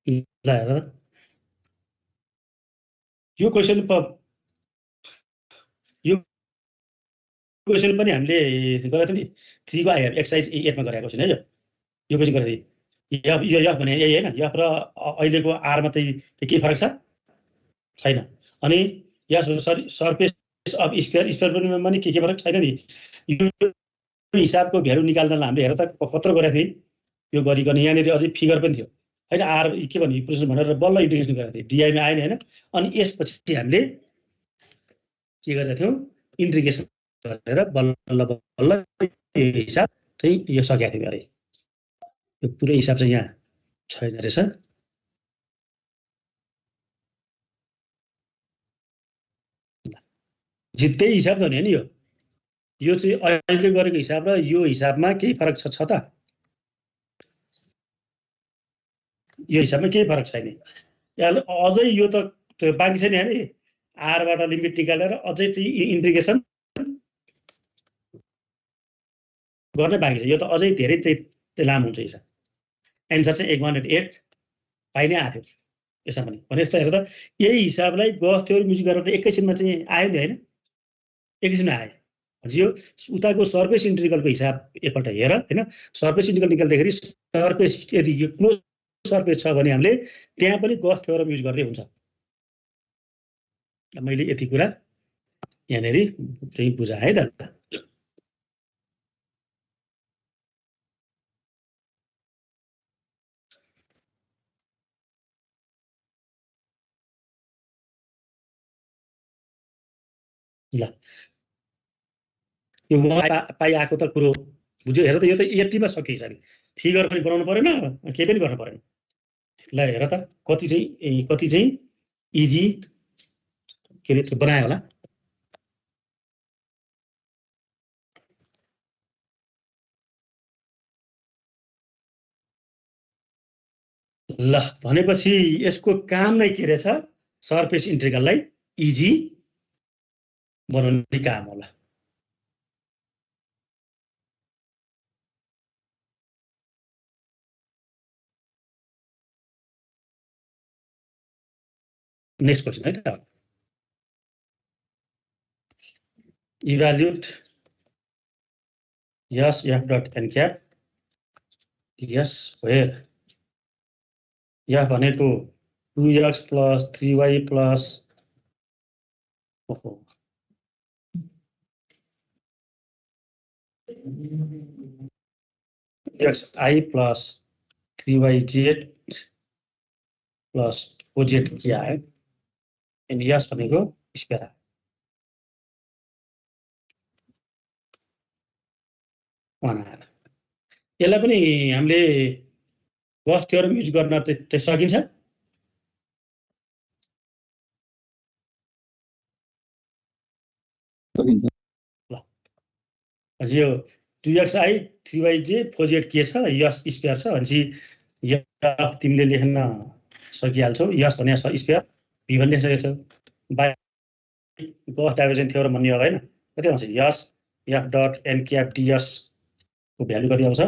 ल हेर यो क्वेशन पनि हामीले गरेको थियौँ नि 3 को एक्सरसाइज 8 मा गरेको क्वेशन है यो क्वेशन गरेको थियौँ यो यफ भने यही हैन, यफ र अहिलेको आरमा चाहिँ के फरक छ छैन। अनि यस सर्फेस अफ स्फियर पनि के फरक छैन नि। यो हिसाबको भ्यालु निकाल्नलाई हामीले हेर त कत्रो गरेको थिएँ, यो गरिकन यहाँनिर अझै फिगर पनि थियो हैन, आर के भन्ने इक्वेसन भनेर बल्ल इन्टिग्रेसन गरेको थिएँ, डिआईमा आएन हैन। अनि यसपछि हामीले के गरेका थियौँ, इन्टिग्रेसन गरेर बल्ल बल्ल यो हिसाब चाहिँ यो सकेका थियौँ अरे। यो पुरै हिसाब चाहिँ यहाँ छैन रहेछ। जित्दै हिसाब त नि यो चाहिँ अहिले गरेको हिसाब र यो हिसाबमा केही फरक छ त? यो हिसाबमा केही फरक छैन। अझै यो त बाँकी छैन नि, आरबाट लिमिट निकालेर अझै चाहिँ इन्टिग्रेसन गर्ने बाँकी छ। यो त अझै धेरै चाहिँ लामो हुन्छ हिसाब। एन्सर चाहिँ 108 पाइ नै आएको थियो यसमा पनि। भने जस्तो हेर त यही हिसाबलाई गफ थ्योरी युज गरेर एकैछिनमा चाहिँ आयो नि हैन, एकैछिनमा आयो। यो उताको सर्फेस इन्टिग्रलको हिसाब एकपल्ट हेर हैन। सर्फेस इन्टिग्रल निकाल्दाखेरि सर्फेस यदि यो क्लोज सर्फेस छ भने हामीले त्यहाँ पनि गफ थ्योरम युज गर्दै हुन्छ। मैले यति कुरा यहाँनेरि चाहिँ बुझाएँ त। ल यो पाइ आएको त कुरो बुझ्यो। हेर त यो त यतिमा सकिन्छ नि, फिगर पनि बनाउनु परेन, केही पनि गर्नु परेन। ल हेर त कति चाहिँ इजी के अरे बनायो होला। ल भनेपछि यसको काम नै के रहेछ, सर्फेस इन्टिग्रललाई इजी बनाउने काम होला। नेक्स्ट क्वेसन है त, evaluate S F dot an cap S where F भनेको 2x plus 3y plus xi plus 3yz plus ओz के आयो, अनि यस भनेको स्क्वायर आयो। यसलाई पनि हामीले गफ थ्योरम युज गर्न त सकिन्छ। यो 2xi 3yj 4z के छ, यस स्क्वायर छ भनेपछि यफ तिमीले लेख्न सकिहाल्छौ। यस भने स्क्वायर, भी भन्ने लेखिसकेछौ, बाई गफ डाइभर्जेन्स थ्योरम भन्ने हो हैन। कति आउँछ S F dot an cap DS को भ्यालु कति आउँछ,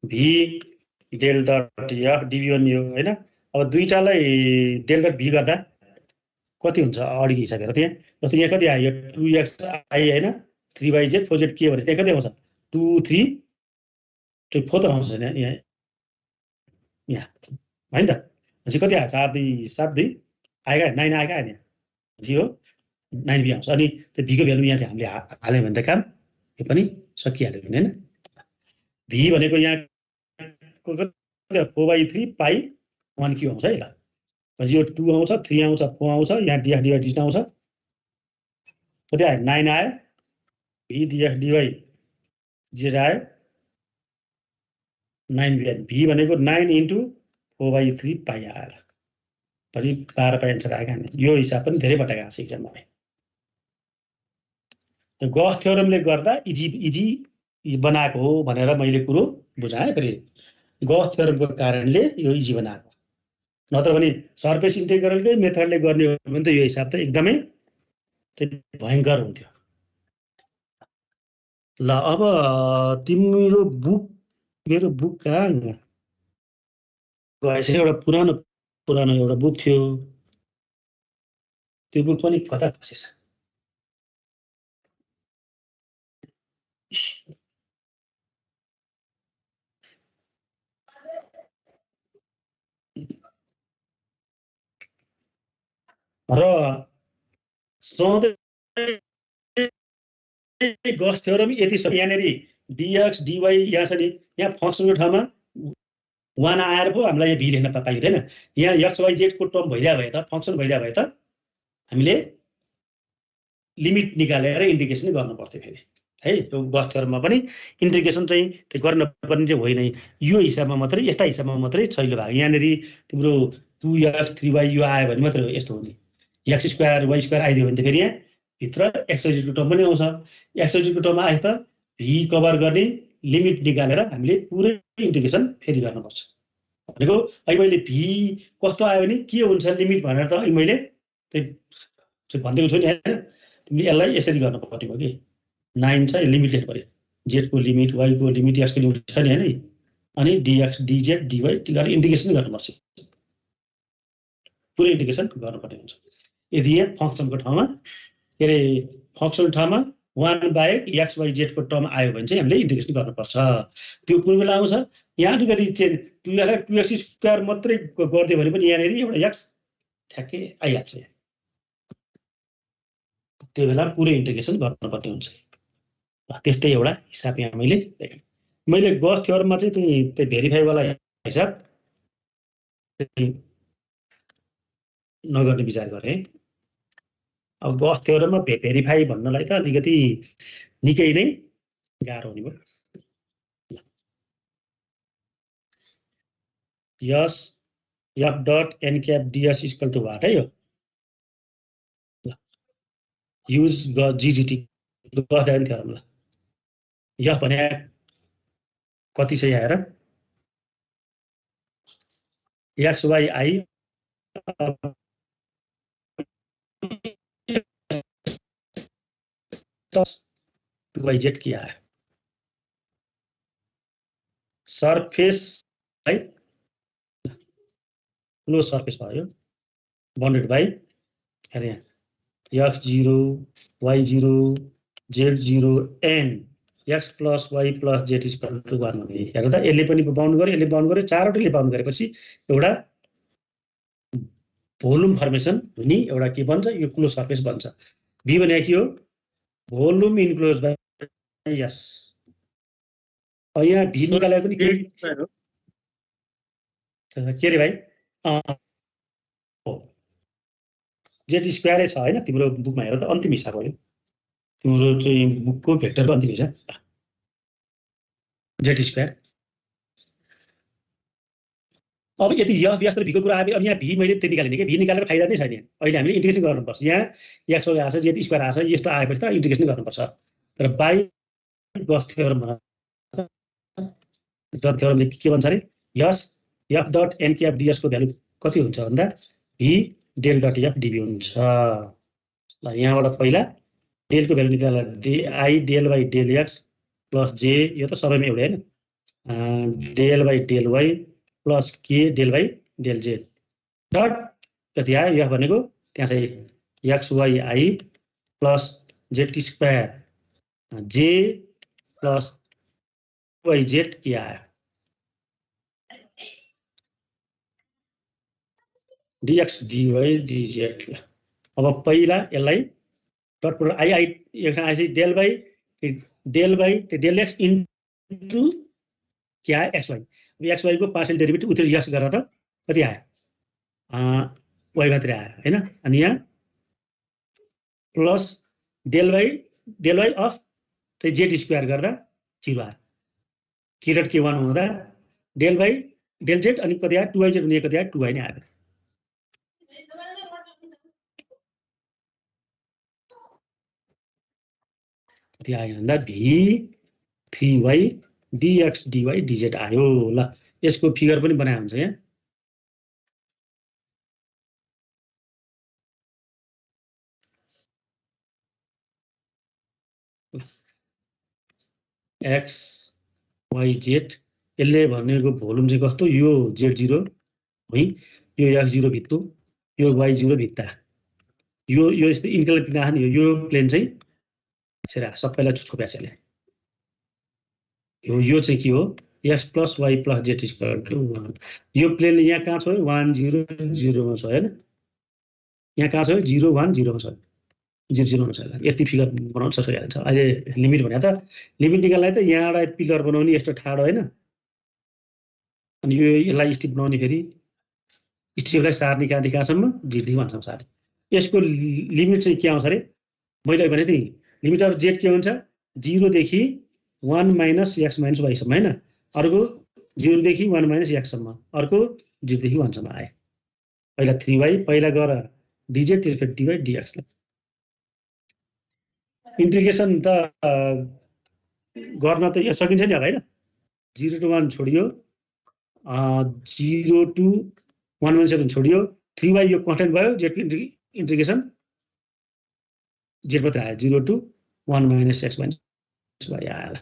भी डेल डट एफ डिभी भन्ने हो हैन। अब दुईटालाई डेल डट भी गर्दा कति हुन्छ अडिको हिसाब हेर त्यहाँ। जस्तो यहाँ कति आयो 2xi हैन 3yz 4z के भने त्यहाँ कति आउँछ 2 3 4 त आउँछ यहाँ यहाँ हैन त। भनेपछि कति आयो 4 2 7 2 आएगा 9 आएगा हैन, हो 9 भी आउँछ। अनि त्यो भीको भ्यालु यहाँ चाहिँ हामीले हाल्यौँ भने त काम यो पनि सकिहाल्यो हैन। भी भनेको यहाँ 4/3 पाइ 1 क्यू आउँछ है। ल भनेपछि यो 2 आउँछ 3 आउँछ 4 आउँछ, यहाँ डिएफ डिवाई डिस्न आउँछ, कति आयो 9 आयो, भी डिएफ डिवाई जेड आयो 9 भी आयो। भी भनेको 9 इन्टु 4/3 पाइ आएर पनि 12 पाइ एन्सर आएका होइन। यो हिसाब पनि धेरै पटक आएको छ इक्जाममा। गफ थ्योरमले गर्दा इजी बनाएको हो भनेर मैले कुरो बुझाएँ। फेरि गफ थ्योरमको कारणले यो इजी बनाएको, नत्र भने सर्फेस इन्टिग्रलकै मेथडले गर्ने हो भने त यो हिसाब त एकदमै भयङ्कर हुन्थ्यो। ल अब तिम्रो बुक, मेरो बुक कहाँ गएछ, एउटा पुरानो एउटा बुक थियो, त्यो बुक पनि कता खसेछ। र सधैँ गस थ्योरम यति छ यहाँनिर dx dy यहाँ छ नि यहाँ फंक्सनको ठाउँमा 1 आएर पो हामीलाई यहाँ भी लेख्न पाइँदैन यहाँ x y z को टर्म भइदिया भए त फंक्सन भइदिया भए त हामीले लिमिट निकालेर इन्टिग्रेसन गर्न पर्थ्यो फेरि है यो गस थ्योरममा पनि इन्टिग्रेसन चाहिँ त्यो गर्न पर्ने चाहिँ होइन यो हिसाबमा मात्रै यस्ता हिसाबमा मात्रै छैन भाग यहाँनिर तिम्रो 2x 3y यो आयो भने मात्र यस्तो हुने x स्क्वायर y स्क्वायर आइदियो भने त फेरि यहाँ भित्र xyz को टर्म पनि आउँछ xyz को टर्ममा आए त v कभर गर्ने लिमिट निकालेर हामीले पुरै इन्टिग्रेसन फेरि गर्नुपर्छ भनेको अहिले मैले v कस्तो आयो भने के हुन्छ लिमिट भनेर त अहिले मैले त्यही भनिदिएको छु नि हैन तिमीले यसलाई यसरी गर्न पर्ने हो कि 9 छ लिमिट लेख्नु पर्यो z को लिमिट y को लिमिट x को लिमिट छ नि हैन अनि dx dz dy गरेर इन्टिग्रेसन गर्नुपर्छ पुरै इन्टिग्रेसन गर्नुपर्ने हुन्छ यदि यहाँ फंक्सनको ठाउँमा के रे फंक्सनको ठाउँमा 1 बाहेक x y z को टर्म आयो भने चाहिँ हामीले इन्टिग्रेसन गर्नुपर्छ त्यो कुन बेला आउँछ यहाँ अलिकति चेन्ज 2x स्क्वायर मात्रै गर्दियो भने पनि यहाँनिर एउटा x ठ्याक्कै आइहाल्छ त्यो बेला पुरै इन्टिग्रेसन गर्नुपर्ने हुन्छ त्यस्तै एउटा हिसाब यहाँ मैले गस थ्योरममा चाहिँ त्यो भेरिफाई वाला हिसाब नगर्ने विचार गरे अब गस थ्योरममा भेरिफाई भन्नलाई त अलिकति निकै नै गाह्रो हुने भयो s f dot n cap ds equal to what है यो युज gdt गस थ्योरम ल यस भने कति छ यहाँ हेर x y i yz किया है सरफेस है क्लोज सरफेस भयो बाउन्डेड बाई अरे x0 y0 z0 n x plus y plus z is equal to 1 हुने हेर त यसले पनि बाउन्ड गर्यो यसले बाउन्ड गर्यो चारवटैले बाउन्ड गरेपछि एउटा भोल्युम फर्मेसन हुने एउटा के बन्छ यो क्लोज सरफेस बन्छ b भने के हो भोल्युम इन्क्लोज बाइ यस यहाँ v निकाले पनि के रे भाइ z स्क्वायर छ हैन तिम्रो बुकमा हेर त अन्तिम हिसाब हो यो तिम्रो चाहिँ बुकको भेक्टरको अन्तिम हिसाब z स्क्वायर अब यदि यफ यस र v को कुरा आए अब यहाँ v मैले त्यति निकालेँ कि v निकालेर फाइदा नै छैन अहिले हामीले इन्टिग्रेसन गर्नुपर्छ यहाँ x आएको छ z स्क्वायर आएको छ यस्तो आएपछि त इन्टिग्रेसन गर्नुपर्छ तर बाइ गस थ्योरम थ्योरमले के भन्छ अरे s f dot n cap ds को भ्यालु कति हुन्छ भन्दा v del dot f dv हुन्छ ल यहाँबाट पहिला डेल को भ्यालु निकाल्दा i del by del x plus j यो त सबैमा एउटै हैन del by del y plus k del by del z dot कति आयो यो भनेको त्यहाँ चाहिँ x y i plus z square j plus y z के आयो dx dy dz अब पहिला यसलाई डट प्रोडक्ट i एकसँग आएपछि del by del x into के आयो xy xy को पार्शियल डेरिभेटिभ उतिर यस गरेर त कति आयो y मात्रै आयो हैन अनि यहाँ प्लस डेल y अफ चाहिँ z स्क्वायर गर्दा 0 आयो k डट k1 हुँदा डेल बाइ डेल z अनि कति आयो 2yz हुने कति आयो 2y नै आयो कति आयो भन्दा v3y dx dy dz आयो ल यसको फिगर पनि बनाए हुन्छ यहाँ x y z यसले भनेको भोल्युम चाहिँ कस्तो यो z0 है यो x0 भित्तो यो y0 भित्ता यो यस्तै इन्क्लाइन प्लेन यो प्लेन चाहिँ यसरी सबैलाई छोप्या छ यसले यो चाहिँ के हो x plus y plus z equal to 1 यो प्लेन यहाँ कहाँ छ 1 0 0 मा छ हैन यहाँ कहाँ छ 0 1 0 मा छ 0 0 मा छ यति फिगर बनाउन सजिलो हुन्छ अहिले लिमिट भने त लिमिट निकाल्नलाई त यहाँबाट पिलर बनाउने यस्तो ठाडो हैन अनि यो यसलाई स्टिप बनाउने फेरि स्टिपलाई सार्ने कहाँदेखि कहाँसम्म 0 देखि 1 सम्म सार्ने यसको लिमिट चाहिँ के आउँछ रे मैले भने नि लिमिट अफ z के हुन्छ 0 देखि 1 माइनस x माइनस y सम्म हैन अर्को 0 देखि 1 माइनस x सम्म अर्को 0 देखि 1 सम्म आयो पहिला 3y पहिला गर dz त्यसपछि dy dx इन्टिग्रेसन त गर्न त यो सकिन्छ नि होला हैन 0 to 1 छोडियो 0 to 1 माइनस 7 छोडियो 3y यो कन्स्टेन्ट भयो z इन्टिग्रेसन z मात्र आयो 0 to 1 minus x minus y आयो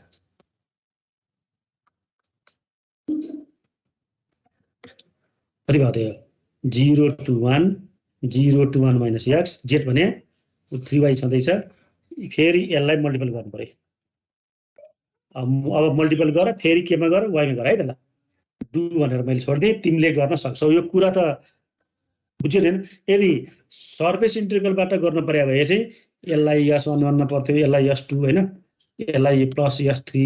कति भयो त यो 0 to 1 0 to 1 minus x z भने 3y छँदैछ फेरि यसलाई मल्टिपल गर्नु पर्यो अब मल्टिपल गर फेरि केमा गर y मा गर है त ल डु भनेर मैले छोड्दिए तिमीले गर्न सक्छौ यो कुरा त बुझ्यो नि यदि सर्फेस इन्टिग्रलबाट गर्न पर्या भए चाहिँ यसलाई s1 भन्न पर्थ्यो यसलाई s2 हैन यसलाई प्लस s3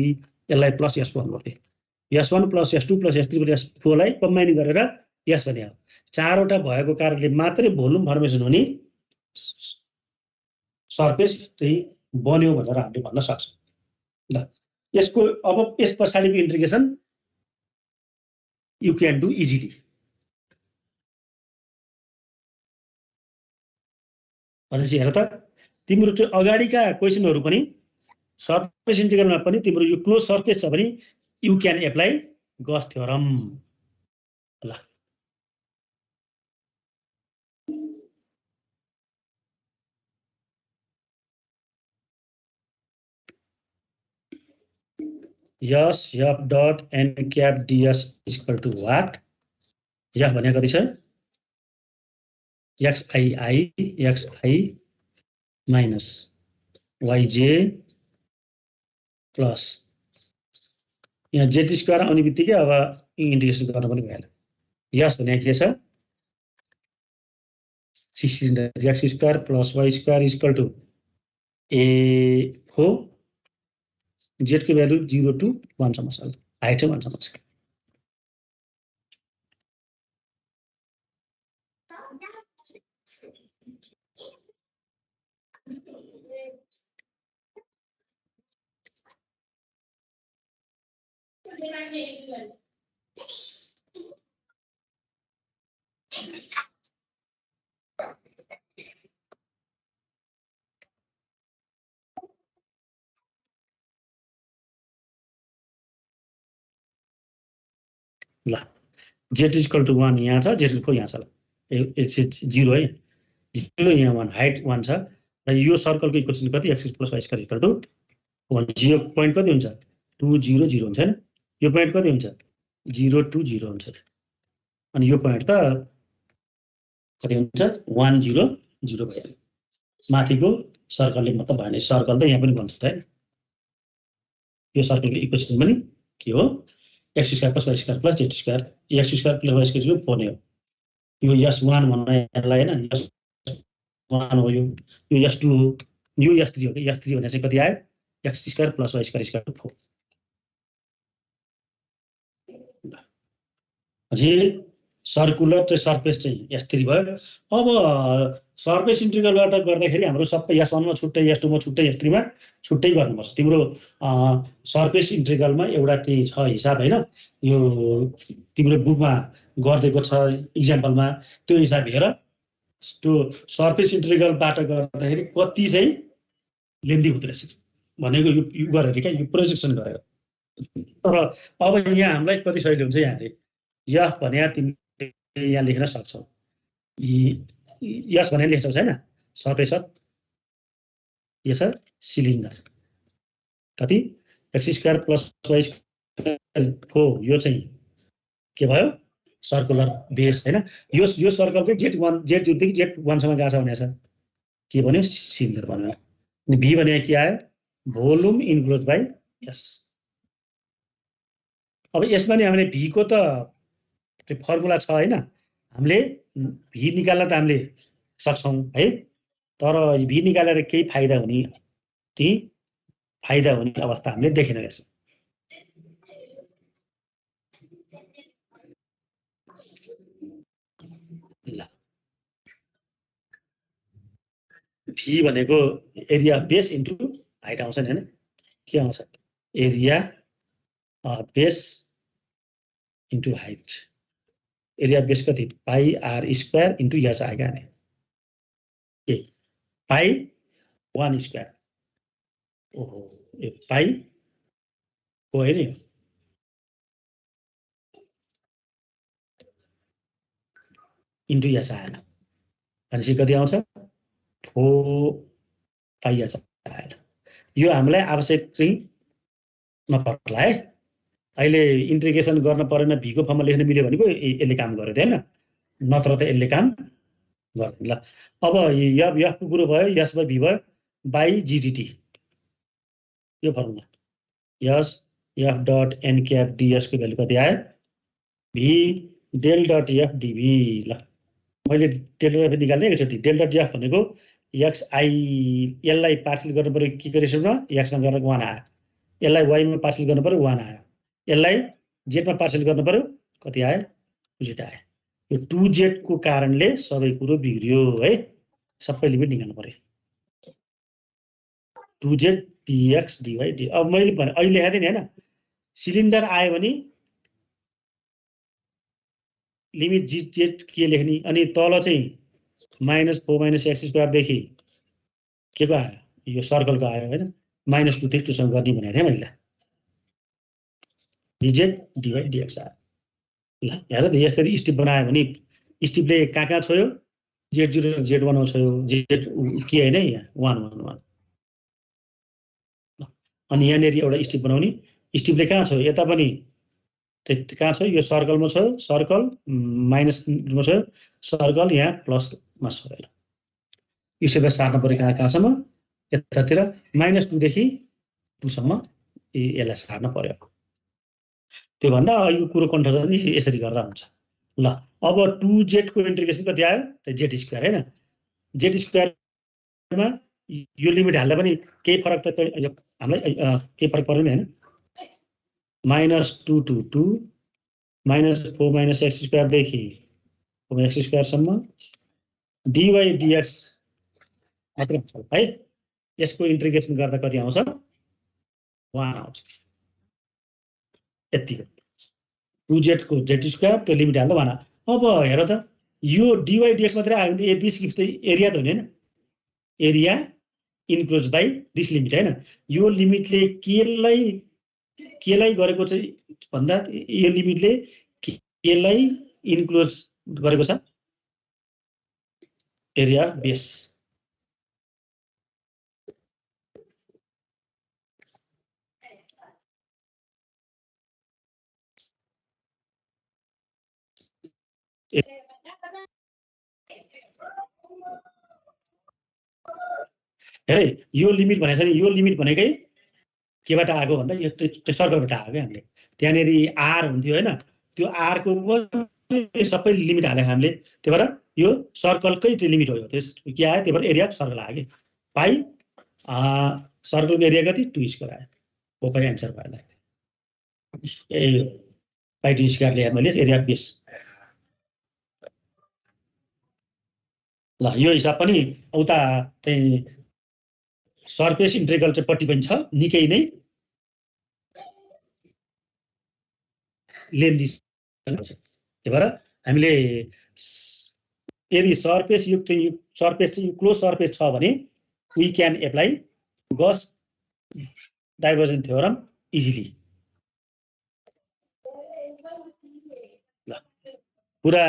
यसलाई प्लस s4 पर्थ्यो s1 plus s2 plus s3 plus s4 लाई कम्बाइन गरेर s भने हो चारवटा भएको कारणले मात्रै भोल्युम फर्मेसन हुने सर्फेस चाहिँ बन्यो भनेर हामीले भन्न सक्छौं ल यसको अब यस पछाडीको integration you can do easily भनेपछि हेर त तिम्रो त्यो अगाडिका क्वेशनहरु पनि सर्फेस इन्टिग्रलमा पनि तिम्रो यो क्लोज सर्फेस छ भने you can apply Gauss theorem ल yes f dot n cap ds is equal to what f भने कति छ xi minus yj plus यहाँ z स्क्वायर आउने बित्तिकै अब इन्टिग्रेसन गर्न पनि भएन यस भने के छ 16 x square plus y square is equal to a4 z को भ्यालु 0 to 1 सम्म छ हाइट चाहिँ 1 सम्म छ ल z is equal to 1 यहाँ छ z को यहाँ छ ल it's 0 है 0 यहाँ 1 हाइट 1 छ र यो सर्कलको इक्वेसन कति x plus y square equal to 1 0 point कति हुन्छ 2 0 0 हुन्छ हैन यो पॉइन्ट कति हुन्छ 0 2 0 हुन्छ अनि यो पॉइन्ट त कति हुन्छ 1 0 0 भयो माथिको सर्कलले मतलब भएन सर्कल त यहाँ पनि बन्छ है यो सर्कलको इक्वेसन पनि के हो x square plus y square plus z square x square plus y square 4 नै हो यो s1 भन्ने यसलाई हैन s1 हो यो s2 हो यो s3 हो s3 भने चाहिँ कति आयो x square plus y square equal to 4 अझै सर्कुलर चाहिँ सर्फेस चाहिँ s3 भयो अब सर्फेस इन्टिग्रलबाट गर्दाखेरि हाम्रो सबै s1 मा छुट्टै s2 मा छुट्टै s3 मा छुट्टै गर्नुपर्छ तिम्रो सर्फेस इन्टिग्रलमा एउटा चाहिँ छ हिसाब हैन यो तिम्रो बुकमा गर्देको छ एक्जाम्पलमा त्यो हिसाब हेर त्यो सर्फेस इन्टिग्रलबाट गर्दाखेरि कति चाहिँ लेन्दी हुँदो रहेछ भनेको यो गरेर के यो प्रोजेक्सन गरेर तर अब यहाँ हामीलाई कति सजिलो हुन्छ यहाँ f भने तिमीले यहाँ लेख्न सक्छौ यस भने लेख्छौ हैन सर्फेस के छ सिलिन्डर कति x square plus y square 4 यो चाहिँ के भयो सर्कुलर बेस हैन यो सर्कल चाहिँ z1 z0 देखि z1 सम्म गएको छ भनेको छ के भन्यो सिलिन्डर भन्यो अनि v भने के आयो भोल्युम इन्क्लोज बाइ s अब यसमा नि हामीले v को त फर्मुला छ हैन हामीले v निकाल्न त हामीले सक्छौँ है। तर भी निकालेर केही फाइदा हुने ती फाइदा हुने अवस्था हामीले देखिरहेका छौँ। ल भी भनेको एरिया बेस इन्टु हाइट आउँछ नि हैन, के आउँछ area base into height. Area base कति पाई आर स्क्वायर इन्टु यहाँ आएगा नि के पाई 1 स्क्वायर। ओहो ए पाई हो है नि इन्टु यहाँ आएन भनेपछि कति आउँछ 4 पाई यहाँ आएन। यो हामीलाई आवश्यक चाहिँ नपर्ला है। अहिले इन्टिग्रेसन गर्न परेन भीको फर्ममा लेख्न मिल्यो भने पो यसले काम गर्यो हैन, नत्र त यसले काम गर्दैन। ल अब यफको कुरो भयो, यस बाई भी भयो बाई जीडीटी यो formula s F dot an cap DS को भ्यालु कति आयो v del dot f dv. ल मैले डेल डट एफ निकाल्दै एकचोटि डेल डट एफ भनेको एक्स आई यसलाई पार्सल गर्नु पर्यो के गरेसम्म एक्समा गर्दा 1 आयो, यसलाई वाईमा पार्सल गर्नु पर्यो 1 आयो, यसलाई जेडमा पार्सल गर्नु पर्यो कति आयो 2z आयो। यो 2z को कारणले सबै कुरो बिग्रियो है, सबै लिमिट निकाल्नु पर्यो 2z dx dy dy। अब मैले भने अहिले लेखेको थिएँ नि हैन, सिलिन्डर आयो भने लिमिट z के लेख्ने अनि तल चाहिँ -4 - x स्क्वायर देखि के को आयो यो सर्कलको आयो हैन -2 देखि 2 सँग गर्ने भनेको थिएँ मैले dz dy dx आयो। ल हेर त यसरी स्टिप बनायो भने स्टिपले कहाँ छोयो z0 z1 छोयो z के हैन यहाँ 1 1 1। अनि यहाँनेरि एउटा स्टिप बनाउने स्टिपले कहाँ छोयो यता पनि कहाँ छ यो सर्कलमा छ सर्कल माइनसमा छ सर्कल यहाँ प्लसमा छ। यसैले सार्न पर्यो कहाँसम्म यतातिर -2 देखि 2 सम्म यसलाई सार्न पर्यो। त्यो भन्दा यो कुरो कन्ट्रोल नि यसरी गर्दा हुन्छ। ल अब 2z को इन्टिग्रेसन कति आयो त z स्क्वायर हैन, z स्क्वायरमा यो लिमिट हाल्दा पनि केही फरक त हामीलाई केही फरक पर्दैन हैन। -2 to 2 -4 - x स्क्वायर देखि x स्क्वायर सम्म dy dx मात्र हुन्छ है। यसको इन्टिग्रेसन गर्दा कति आउँछ 1 आउँछ यतिको 2z को z स्क्वायर त्यो लिमिट हाल्दा 1। अब हेर त यो dy dx मात्रै आयो भने दिस गिफ्ट एरिया त हुने हैन, area enclose by this limit हैन। यो लिमिटले केलाई गरेको चाहिँ भन्दा यो लिमिटले केलाई इन्क्लोज गरेको छ एरिया बेस। हेरे यो लिमिट भनेछ नि यो लिमिट भनेकै केबाट आएको भन्दा यो त्यो सर्कलबाट आएको क्या हामीले त्यहाँनेरि आर हुन्थ्यो हैन, त्यो आर को सबै लिमिट हालेको हामीले, त्यही भएर यो सर्कलकै त्यो लिमिट हो। यो त्यस के आयो त्यही भएर एरिया सर्कल आयो कि पाई सर्कलको एरिया कति 2 स्क्वायर आयो हो पाई आन्सर भयो। ए पाई 2 स्क्वायर ल्याएर मैले एरिया बेस। ल यो हिसाब पनि उता चाहिँ सर्फेस इन्टिग्रल चाहिँ पट्टि पनि छ निकै नै लेन्दी छ। त्यही भएर हामीले यदि सर्फेस चाहिँ क्लोज सर्फेस छ भने we can apply Gauss divergence theorem easily. ल पुरा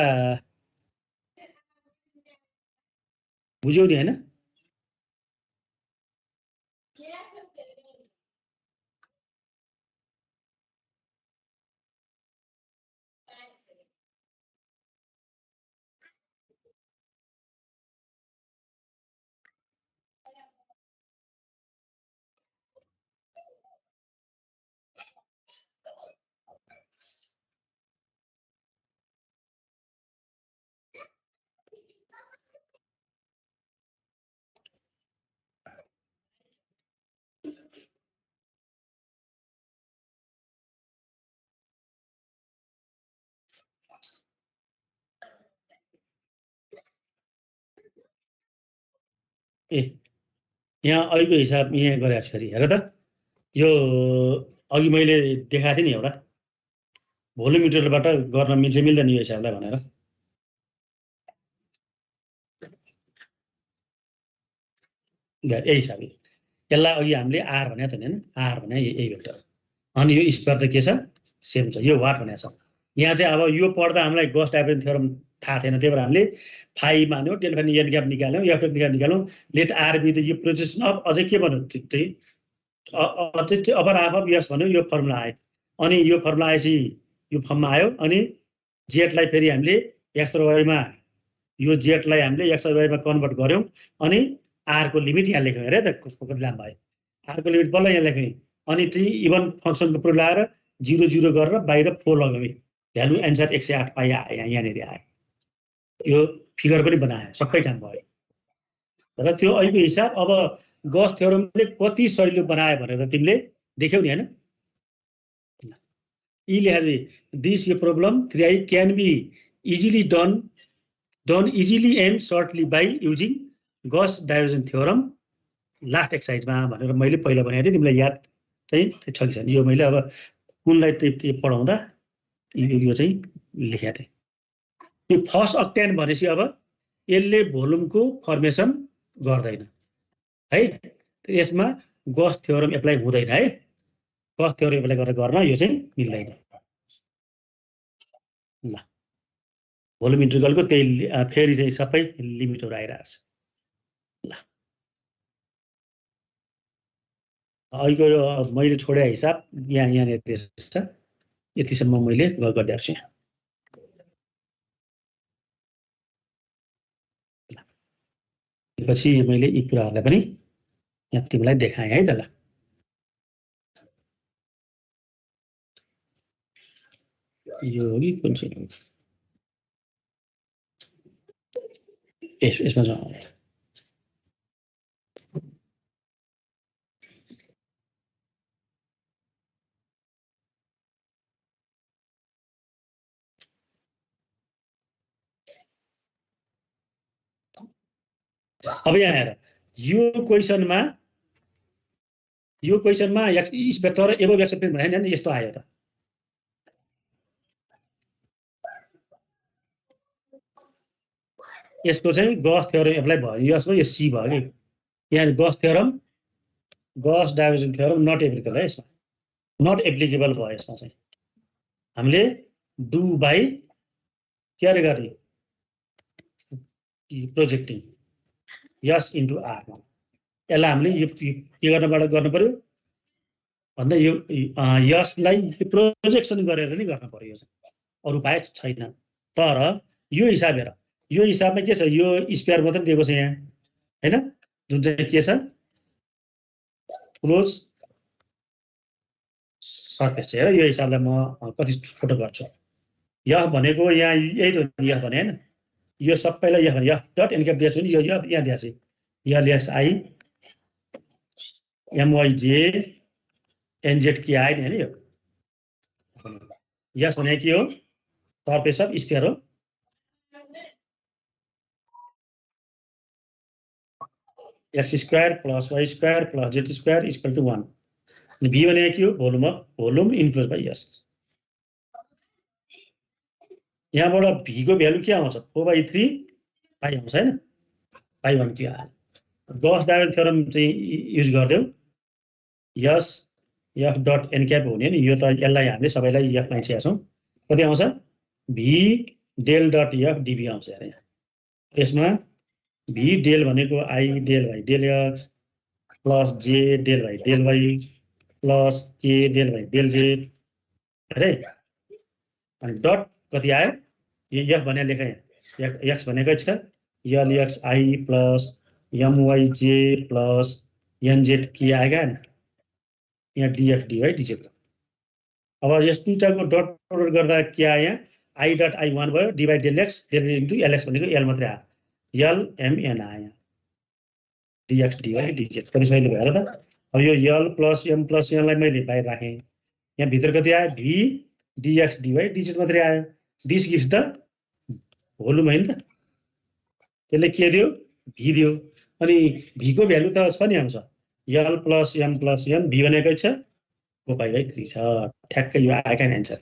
बुझ्यौ नि हैन। ए यहाँ अहिलेको हिसाब यहाँ गरेको छु हेर त यो अघि मैले देखाएको थिएँ नि एउटा भोल्युमिटरबाट गर्न मिल्छ मिल्दैन यो हिसाबलाई भनेर यही हिसाब यसलाई अघि हामीले आर भनेको त हैन आर भने यही भेक्टर अनि यो स्क्वायर त के छ सेम छ यो वाट भनेको छ यहाँ चाहिँ अब यो पढ्दा हामीलाई गॉस डाइभर्जेन्स थ्योरम थाहा थिएन त्यही भएर हामीले फाइ मान्यो डेल्टा एन ग्याप निकाल्यौँ एफ निकाल्यौँ लेट आर बी द यो प्रोजेक्सन अफ अझै के भन्यो त्यही अपर हाफ अफ यस भन्यो यो फर्मुला आयो अनि यो फर्मुला आएपछि यो फर्ममा आयो अनि जेडलाई फेरि हामीले एक्स र वाइमा यो जेडलाई हामीले एक्स र वाइमा कन्भर्ट गर्यौँ अनि आरको लिमिट यहाँ लेख्यौँ हेरे त कति लामो भयो आरको लिमिट बल्ल यहाँ लेख्यौँ अनि त्यही इभन फङ्सनको प्रयोग लगाएर 0 0 गरेर बाहिर 4 लगाउने भ्यालु एन्सर 108 पाइ आयो यहाँनिर आयो यो फिगर पनि बनायो सबै काम भयो र त्यो अहिलेको हिसाब अब गॉस थ्योरमले कति सजिलो बनायो भनेर तिमीले देख्यौ नि हैन यी लेखा दिस यो problem 3i can be easily done easily and shortly by using Gauss divergence theorem last एक्सरसाइजमा भनेर मैले पहिला भनेको थिएँ तिमीलाई याद चाहिँ छ कि छैन यो मैले अब कुनलाई पढाउँदा यो चाहिँ लेखेको थिएँ यो फर्स्ट अक्टेन भनेपछि अब यसले भोल्युमको फर्मेसन गर्दैन है यसमा गॉस थ्योरम एप्लाई हुँदैन है गॉस थ्योरम एप्लाई गरेर गर्न यो चाहिँ मिल्दैन ल भोल्युम इन्टिग्रलको त्यही फेरि चाहिँ सबै लिमिटहरू आइरहेको छ ल अहिलेको मैले छोडे हिसाब यहाँनिर छ यतिसम्म मैले गरिदिएको छु पछि मैले यी कुराहरूलाई पनि यहाँ तिमीलाई देखाएँ है त ल यो हो कि कुन चाहिँ यसमा जाउँ अब यहाँ हेर यो क्वेसनमा इस वेक्टर एबोभ एक्स प्लेन भने नि यस्तो आयो त यसको चाहिँ गॉस थ्योरम एप्लाई भयो यसमा यो सी भयो कि यहाँ Gauss theorem Gauss divergence theorem not applicable है यसमा नट एप्लिकेबल भयो यसमा चाहिँ हामीले डु बाई के अरे गरे प्रोजेक्टिङ यस इन्टु आर यसलाई हामीले यो के गर्नु पर्यो भन्दा यो यसलाई प्रोजेक्सन गरेर नि गर्न पर्यो अरु उपाय छैन तर यो हिसाब हेर यो हिसाबमा के छ यो स्क्वायर मात्र दिएको छ यहाँ हैन जुन चाहिँ के छ क्लोज सर्फेस हेर यो हिसाबलाई म कति छोटो गर्छु यह भनेको यहाँ यही त यह भने हैन यो सबैलाई यह भने यह डट एन क्याप दिएको छ नि यो यहाँ दिएको छ यहाँ लेख्स आई एमवाइजे एनजेड के आयो नि हैन यो यस भने के हो सर्फेस अफ स्फियर हो x square plus y square plus z square equal to 1 बी भने के हो भोल्युम इन्फ्लुएन्स बाइ यस यहाँबाट भी को भ्यालु के आउँछ 4/3 पाइ आउँछ हैन पाइ 1 के आयो गॉस डाइभर्जेन्स थ्योरम चाहिँ युज गर्दियौ S F dot an cap हुने नि यो त यसलाई हामीले सबैलाई एफ लाइन्छेका छौं कति आउँछ V del dot F DV आउँछ यार यहाँ यसमा भी डेल भनेको i del by del x plus j del by del y plus k del by del z अरे अनि डट कति आयो यो एफ भने लेखे एक्स भनेकै छ यल एक्स आई प्लस एमवाई जे प्लस एनजेड के आएगा हैन यहाँ डीएफ डी है डीजेड अब यस दुईटाको डट प्रोडक्ट गर्दा के आयो यहाँ आई डट आई 1 भयो d by del x into lx भनेको एल मात्रै आयो यल एम एन आयो डीएक्स डी है डीजेड कति सजिलो भयो र त अब यो यल प्लस एम प्लस एनलाई मैले बाहिर राखेँ यहाँ भित्र कति आयो भी डीएक्स डी है डीजेड मात्रै आयो दिस गिभ्स द भोल्युम हैन त त्यसले के दियो भी दियो अनि v को भ्यालु त छ नि आउँछ l + m + n v भनेकै छ 4π/3 छ ठ्याक्कै यो आएका आन्सर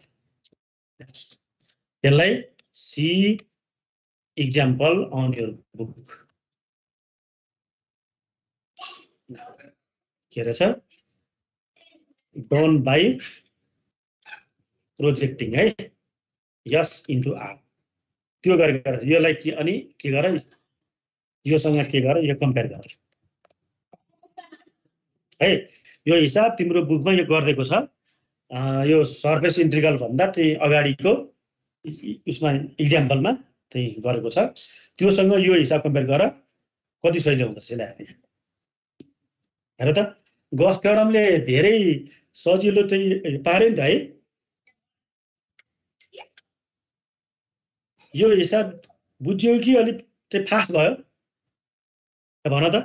यसलाई C example on your book के रहेछ done by projecting है s into r त्यो गरेर यसलाई के अनि के गर योसँग के गर यो कम्पेयर गर है यो हिसाब तिम्रो बुकमा यो गर्देको छ यो सर्फेस इन्टिग्रल भन्दा चाहिँ अगाडिको उसमा एक्जाम्पलमा चाहिँ गरेको छ त्योसँग यो हिसाब कम्पेयर गर कति सजिलो हुन्छ यसलाई हेर त गस थ्योरमले धेरै सजिलो चाहिँ पार्यो नि त है यो हिसाब बुझ्यो कि अलि चाहिँ फास्ट भयो भन त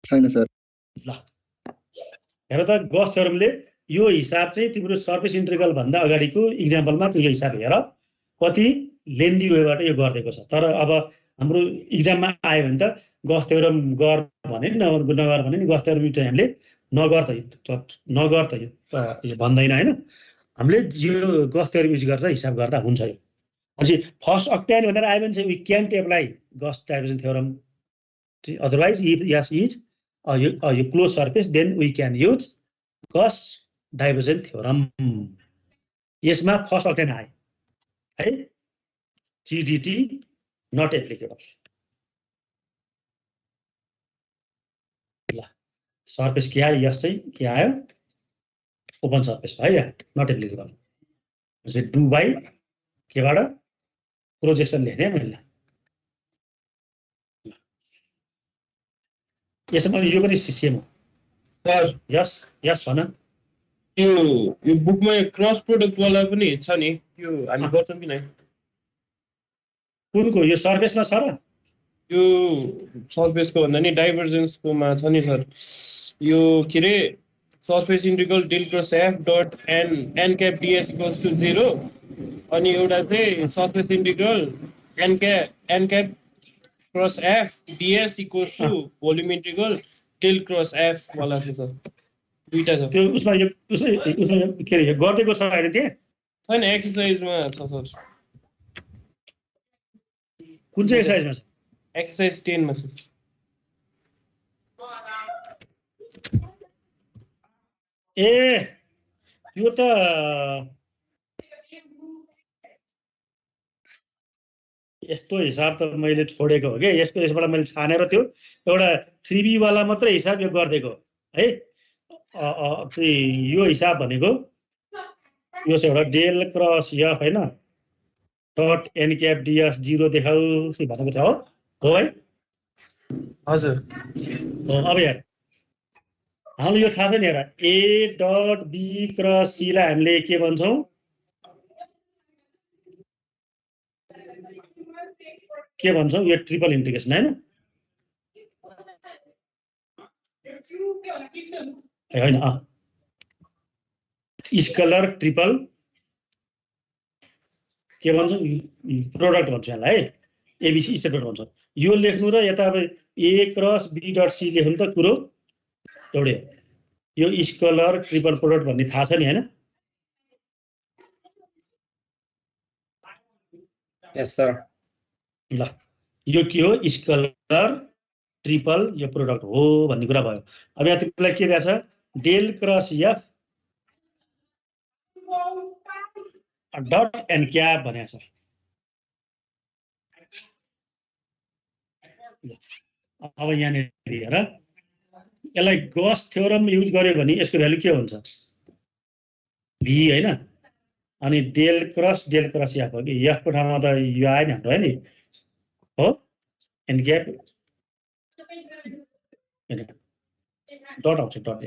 छैन सर ल हेर त गस थ्योरमले यो हिसाब चाहिँ तिम्रो सर्फेस इन्टिग्रल भन्दा अगाडिको एक्जाम्पलमा त्यो हिसाब हेर कति लेन्दी वेबाट यो गर्देको छ तर अब हाम्रो एक्जाममा आयो भने त गस थ्योरम गर भने नि नगर भने नि गस थ्योरम चाहिँ हामीले नगर त यो भन्दैन हैन हामीले यो गस थ्योरम युज गरेर हिसाब गर्दा हुन्छ यो अनि फर्स्ट अक्टेन भनेर आयो भने चाहिँ we can't apply Gauss divergence theorem otherwise if S is यो close surface then we can use Gauss divergence theorem यसमा फर्स्ट अक्टेन आयो है जीडीटी नट एप्लिकेबल ल सर्फेस के आयो यस चाहिँ के आयो ओपन सर्फेस भयो यहाँ नट एप्लिकेबल चाहिँ डु बाई केबाट प्रोजेक्सन लेख्ने मैले यसमा यो पनि सेम हो सर यस यस भन यो बुकमा क्रस प्रोडक्ट वाला पनि छ नि त्यो हामी गर्छौं कि नै कुनको यो सर्फेसमा छ र यो सर्फेसको भन्दा नि डाइभर्जेन्सकोमा छ नि सर यो के रे surface integral del cross F dot an cap ds equals to 0 अनि एउटा चाहिँ surface integral n cap cross f ds equals to volume integral del cross f वाला छ सर दुईटा छ त्यो उसमा के रे गर्देको छ हैन त्यहाँ छैन एक्सरसाइजमा छ सर कुन चाहिँ एक्सरसाइजमा छ एक्सरसाइज 10 मा छ ए यो त यस्तो हिसाब त मैले छोडेको हो के यसबाट मैले छानेर त्यो एउटा 3b वाला मात्र हिसाब यो गर्देको है यो हिसाब भनेको यो चाहिँ एउटा डेल क्रस एफ हैन डट एन क्याप डीएस 0 देखाउ भनेको छ हो है हजुर अब हेर हामीले यो थाहा छ नि हेर ए डट बी क्रस सी लाई हामीले के भन्छौं यो ट्रिपल इन्टिग्रेसन हैन हैन स्केलर ट्रिपल के भन्छौं प्रोडक्ट भन्छ यसलाई एबीसी सेपरेट भन्छ यो लेख्नु र यता अब a cross b dot c लेख्नु त कुरो एउटै हो यो स्केलर ट्रिपल प्रोडक्ट भन्ने थाहा छ नि हैन यस सर ल यो के हो स्केलर ट्रिपल यो प्रोडक्ट हो भन्ने कुरा भयो अब यहाँ तिमीलाई के दिएको छ del cross F dot an cap भनेको छ अब यहाँनिर हेर यसलाई गस थ्योरम युज गर्यो भने यसको भ्यालु के हुन्छ भी हैन अनि डेल क्रस एफ हो कि एफ को ठाउँमा त यो आयो नि हाम्रो है नि हो एन क्याप डट आउँछ डट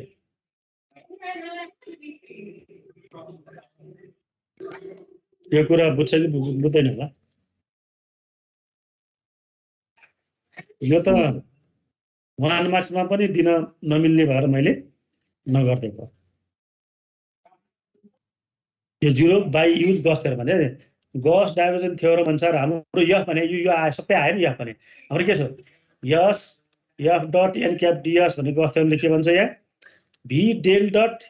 यो कुरा बुझ्छ कि बुझ्दैन होला यो त 1 मार्क्समा पनि दिन नमिल्ने भएर मैले नगर्देको यो 0 बाई युज गस थ्योरम भने गस डाइभर्जेन्स थ्योरम अनुसार हाम्रो यफ भने यो आयो, सबै आयो नि यफ भने। हाम्रो के छ S F dot an cap DS भन्ने गस थ्योरमले के भन्छ यहाँ भी डेल डट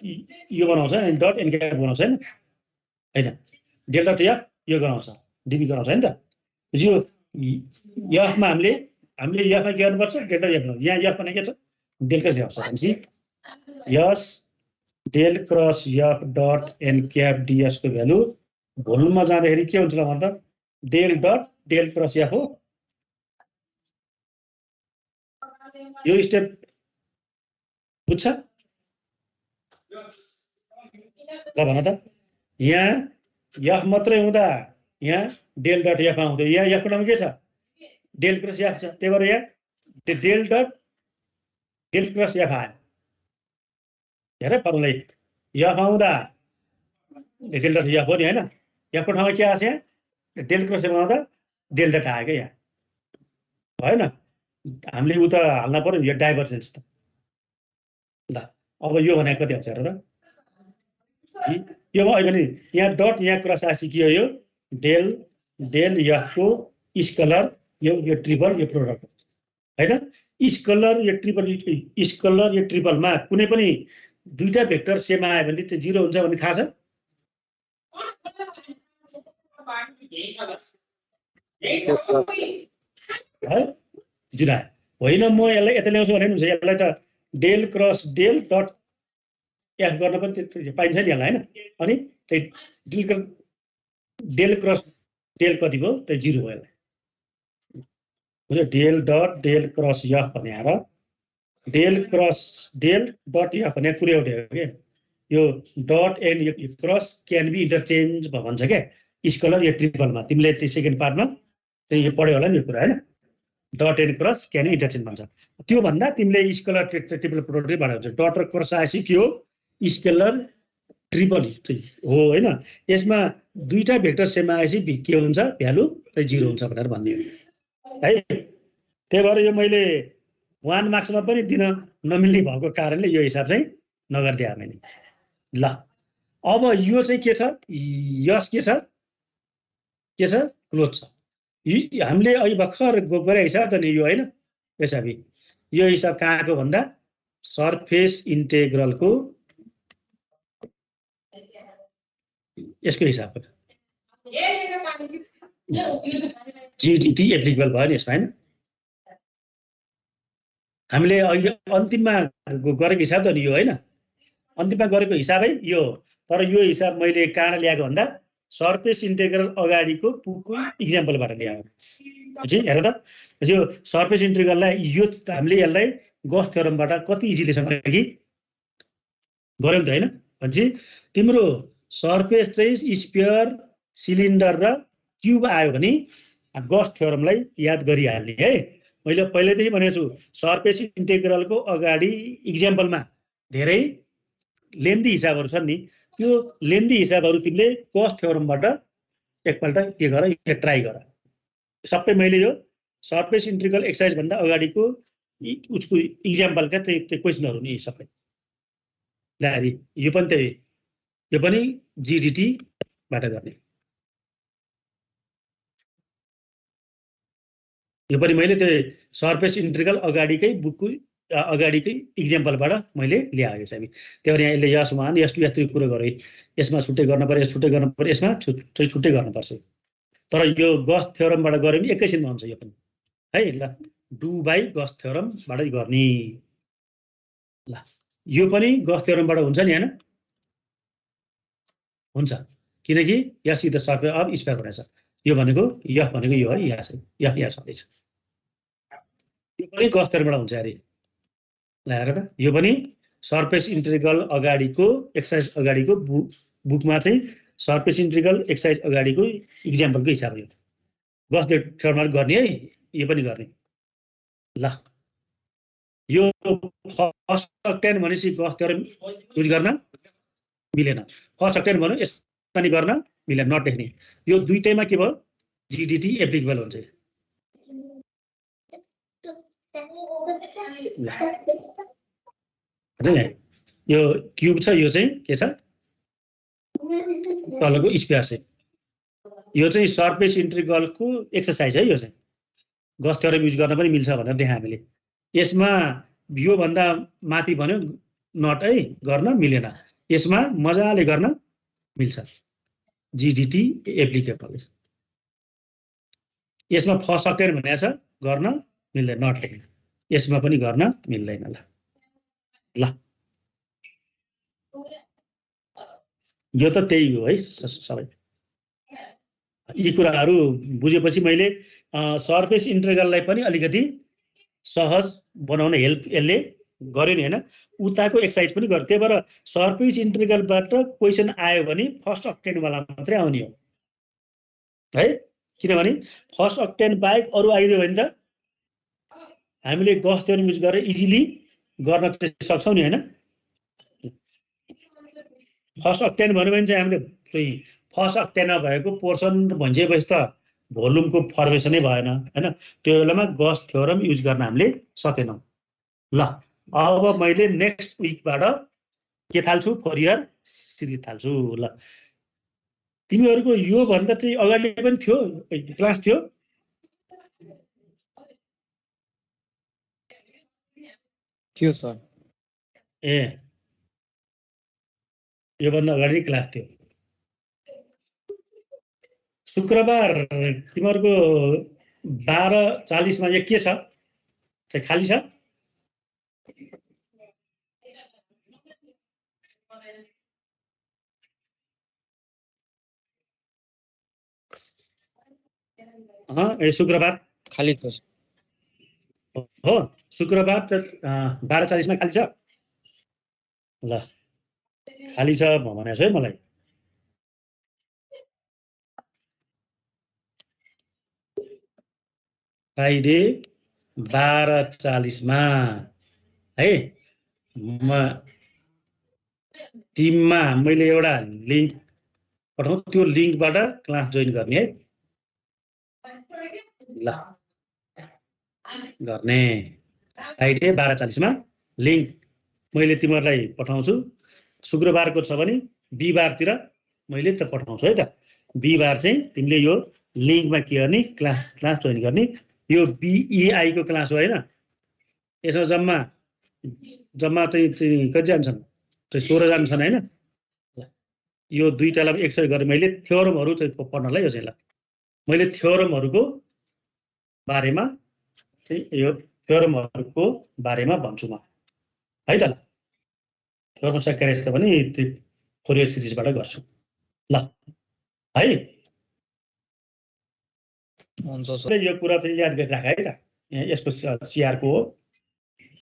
यो बनाउँछ अनि डट एन क्याप बनाउँछ हैन हैन डेल डट एफ यो गराउँछ डिबी गराउँछ हैन त। यो यफमा हामीले यफमा के गर्नुपर्छ डेल डट एफ बनाउँछ। यहाँ यफ भने के छ डेल क्रस एफ छ भनेपछि S del cross F dot an cap DS को भ्यालु भोल्युममा जाँदाखेरि के हुन्छ भन्दा del dot del cross F हो। यो स्टेप बुझ्छ ल भन त। यहाँ एफ मात्रै हुँदा यहाँ डेल डट एफ आउँथ्यो, यहाँ एफको नाम के छ डेल क्रस एफ छ, त्यही भएर यहाँ del dot del cross f आयो। हेर परलाई एफ आउँदा डेल डट एफ हो नि हैन, एफको ठाउँमा के आछ यहाँ डेल क्रस एफ आउँदा डेल डट आयो क्या यहाँ हैन। हामीले उता हाल्न पर्यो यो डाइभर्जेन्स त। ल अब यो भनेको कति हुन्छ हेर त यो अहिले पनि यहाँ डट यहाँ क्रस आइसक्यो यो डेल डेल एफको स्केलर यो ट्रिपल यो प्रोडक्ट हैन। स्केलर यो ट्रिपलमा कुनै पनि दुईटा भेक्टर सेम आयो भने चाहिँ 0 हुन्छ भन्ने थाहा छ है 0 आयो होइन। म यसलाई यता ल्याउँछु भने हुन्छ यसलाई त del cross del dot f गर्न पनि त्यो पाइन्छ नि यसलाई हैन। अनि डेल क्रस डेल कति भयो त्यो 0 हो यसलाई। Del dot del cross F भनेर del cross del dot F भने कुनै एउटा हो के यो डट एन यो क्रस क्यान बी इन्टरचेन्ज भन्छ क्या स्केलर यो ट्रिपलमा। तिमीले त्यो सेकेन्ड पार्टमा चाहिँ यो पढ्यो होला नि यो कुरा हैन। Dot n cross can interchange भन्छ। त्यो भन्दा तिमीले स्केलर ट्रिपल प्रोडक्टै बनाउँछ। डट र क्रस आएपछि के हो स्केलर ट्रिपल हो हैन। यसमा दुईटा भेक्टर सेम आएपछि के हुन्छ भ्यालु 0 हुन्छ भनेर भन्ने हो है। त्यही भएर यो मैले 1 मार्क्समा पनि दिन नमिल्ने भएको कारणले यो हिसाब चाहिँ नगर्दिए मैले। ल अब यो चाहिँ के छ यस के छ क्लोज छ। हामीले अहिले भर्खर गरे हिसाब त नि यो हैन। यसरी यो हिसाब कहाँको भन्दा सरफेस इन्टेग्रलको यसको हिसाब जीडीटी एप्लिकेबल भयो नि यसमा हैन। हामीले अहिले अन्तिममा गरेको हिसाब त नि यो हैन। अन्तिममा गरेको हिसाबै यो तर यो हिसाब मैले कहाँ ल्याएको भन्दा सरफेस इन्टेग्रल अगाडिको पुगको इक्जाम्पलबाट ल्याएको। हेर त यो सरफेस इन्टेग्रललाई यो हामीले यसलाई गस थ्योरमबाट कति इजिलीसँग कि गर्यौं त हैन। भनेपछि तिम्रो सरफेस चाहिँ स्फियर सिलिन्डर र क्युब आयो भने गस थ्योरमलाई याद गरिहाल्ने है। मैले पहिलेदेखि भनेको छु सरफेस इन्टेग्रलको अगाडि इक्जाम्पलमा धेरै लेन्दी हिसाबहरू छन् नि। त्यो लेन्दी हिसाबहरू तिमीले गस थ्योरमबाट एकपल्ट के गर ट्राई गर। सबै मैले यो सरफेस इन्टेग्रल एक्सरसाइज भन्दा अगाडिको उसको इक्जाम्पलका त्यो क्वेसनहरू नि सबै ल्यारी यो पनि जीडीटी बाट गर्ने। यो पनि मैले त्यो सरफेस इन्टेग्रल अगाडिकै बुकको अगाडिकै इक्जाम्पलबाट मैले ल्याएको छ। त्यही भएर यहाँ यसले यस 1 यस 2 यस 3 कुरो गरे। यसमा छुट्टै गर्न पर्यो छुट्टै गर्न पर्यो यसमा छुट्टै गर्नुपर्छ। तर यो गस थ्योरमबाट गरे पनि एकैछिनमा हुन्छ यो पनि है। ल डु बाई गस थ्योरमबाट गर्ने। ल यो पनि गस थ्योरमबाट हुन्छ नि हैन हुन्छ किनकि यस द सर्फेस अफ स्फियर भनेछ। यो भनेको यफ भनेको यो है यहाँ चाहिँ यहाँ छँदैछ। यो पनि गस थ्योरमबाट हुन्छ अरे। ल हेर त यो पनि सरफेस इन्टेग्रल अगाडिको एक्सरसाइज अगाडिको बुकमा चाहिँ सरफेस इन्टेग्रल एक्सरसाइज अगाडिको इक्जाम्पलको हिसाब हो। गस थ्योरमबाट गर्ने है यो पनि गर्ने। ल यो फर्स्ट अक्टेन भनेपछि गस थ्योरम युज गर्न मिलेन। फर्स्ट अक्टेन भन्नु यसमा नि गर्न मिलेन नट लेख्ने। यो दुईटैमा के भयो जीडीटी एप्लिकेबल हुन्छ। यो क्युब छ यो चाहिँ के छ तलको स्फियर चाहिँ यो चाहिँ सर्फेस इन्टिग्रलको एक्सरसाइज है। यो चाहिँ गस थ्योरम युज गर्न पनि मिल्छ भनेर देखाएँ हामीले। यसमा योभन्दा माथि भन्यो नट है, गर्न मिलेन। यसमा मजाले गर्न मिल्छ, जीडीटी एप्लिकेबल। यसमा फर्स्ट अक्टेन भनेको छ, गर्न मिल्दैन, नट लेख्नु। यसमा पनि गर्न मिल्दैन। ल यो त त्यही हो है सबै। यी कुराहरू बुझेपछि मैले सर्फेस इन्टिग्रललाई पनि अलिकति सहज बनाउन हेल्प यसले गर्यो नि हैन। उताको एक्सरसाइज पनि गर्यो। त्यही भएर सर्फेस इन्टिग्रलबाट क्वेसन आयो भने फर्स्ट अक्टेनवाला मात्रै आउने हो है। किनभने फर्स्ट अक्टेन बाहेक अरू आइदियो भने त हामीले गस थ्योरम युज गरेर इजिली गर्न सक्छौँ नि हैन। फर्स्ट अक्टेन भन्यो भने चाहिँ हामीले चाहिँ फर्स्ट अक्टेनमा भएको पोर्सन भनिसकेपछि त भोल्युमको फर्मेसनै भएन हैन। त्यो बेलामा गस थ्योरम युज गर्न हामीले सकेनौँ। ल अब मैले नेक्स्ट विकबाट के थाल्छु, फोरियर सिरिज थाल्छु। ल तिमीहरूको यो भन्दा चाहिँ अगाडि पनि थियो क्लास थियो? थियो सर। ए योभन्दा अगाडि क्लास थियो। शुक्रबार तिमीहरूको 12:40 मा के छ? खाली छ? ए शुक्रबार खाली छ हो। शुक्रबार 12:40 मा खाली छ। ल खाली छ भनेको छ है मलाई। फ्राइडे 12:40 मा है। म टिममा मैले एउटा लिङ्क पठाउँ, त्यो लिङ्कबाट क्लास जोइन गर्ने है। ल गर्ने फ्राइडे 12:40 मा लिङ्क मैले तिमीहरूलाई पठाउँछु। शुक्रबारको छ भने बिहिबारतिर मैले त पठाउँछु है त। बिहिबार चाहिँ तिमीले यो लिङ्कमा के गर्ने, क्लास जोइन गर्ने। यो बीईआई को क्लास हो हैन। यसमा जम्मा चाहिँ कति जान्छन्, 16 जान्छन् हैन। यो दुईटालाई एक्सर्साइज गरेर मैले थ्योरमहरू चाहिँ पढ्नलाई यो चाहिँ। ल मैले थ्योरमहरूको बारेमा चाहिँ यो थ्योरमहरूको बारेमा भन्छु म है त। ल थ्योरम सकिएर छ भने त्यो फोरियर सिरिजबाट गर्छु। ल है हुन्छ सर। यो कुरा चाहिँ याद गरिराख है त। यसको सिआरको हो।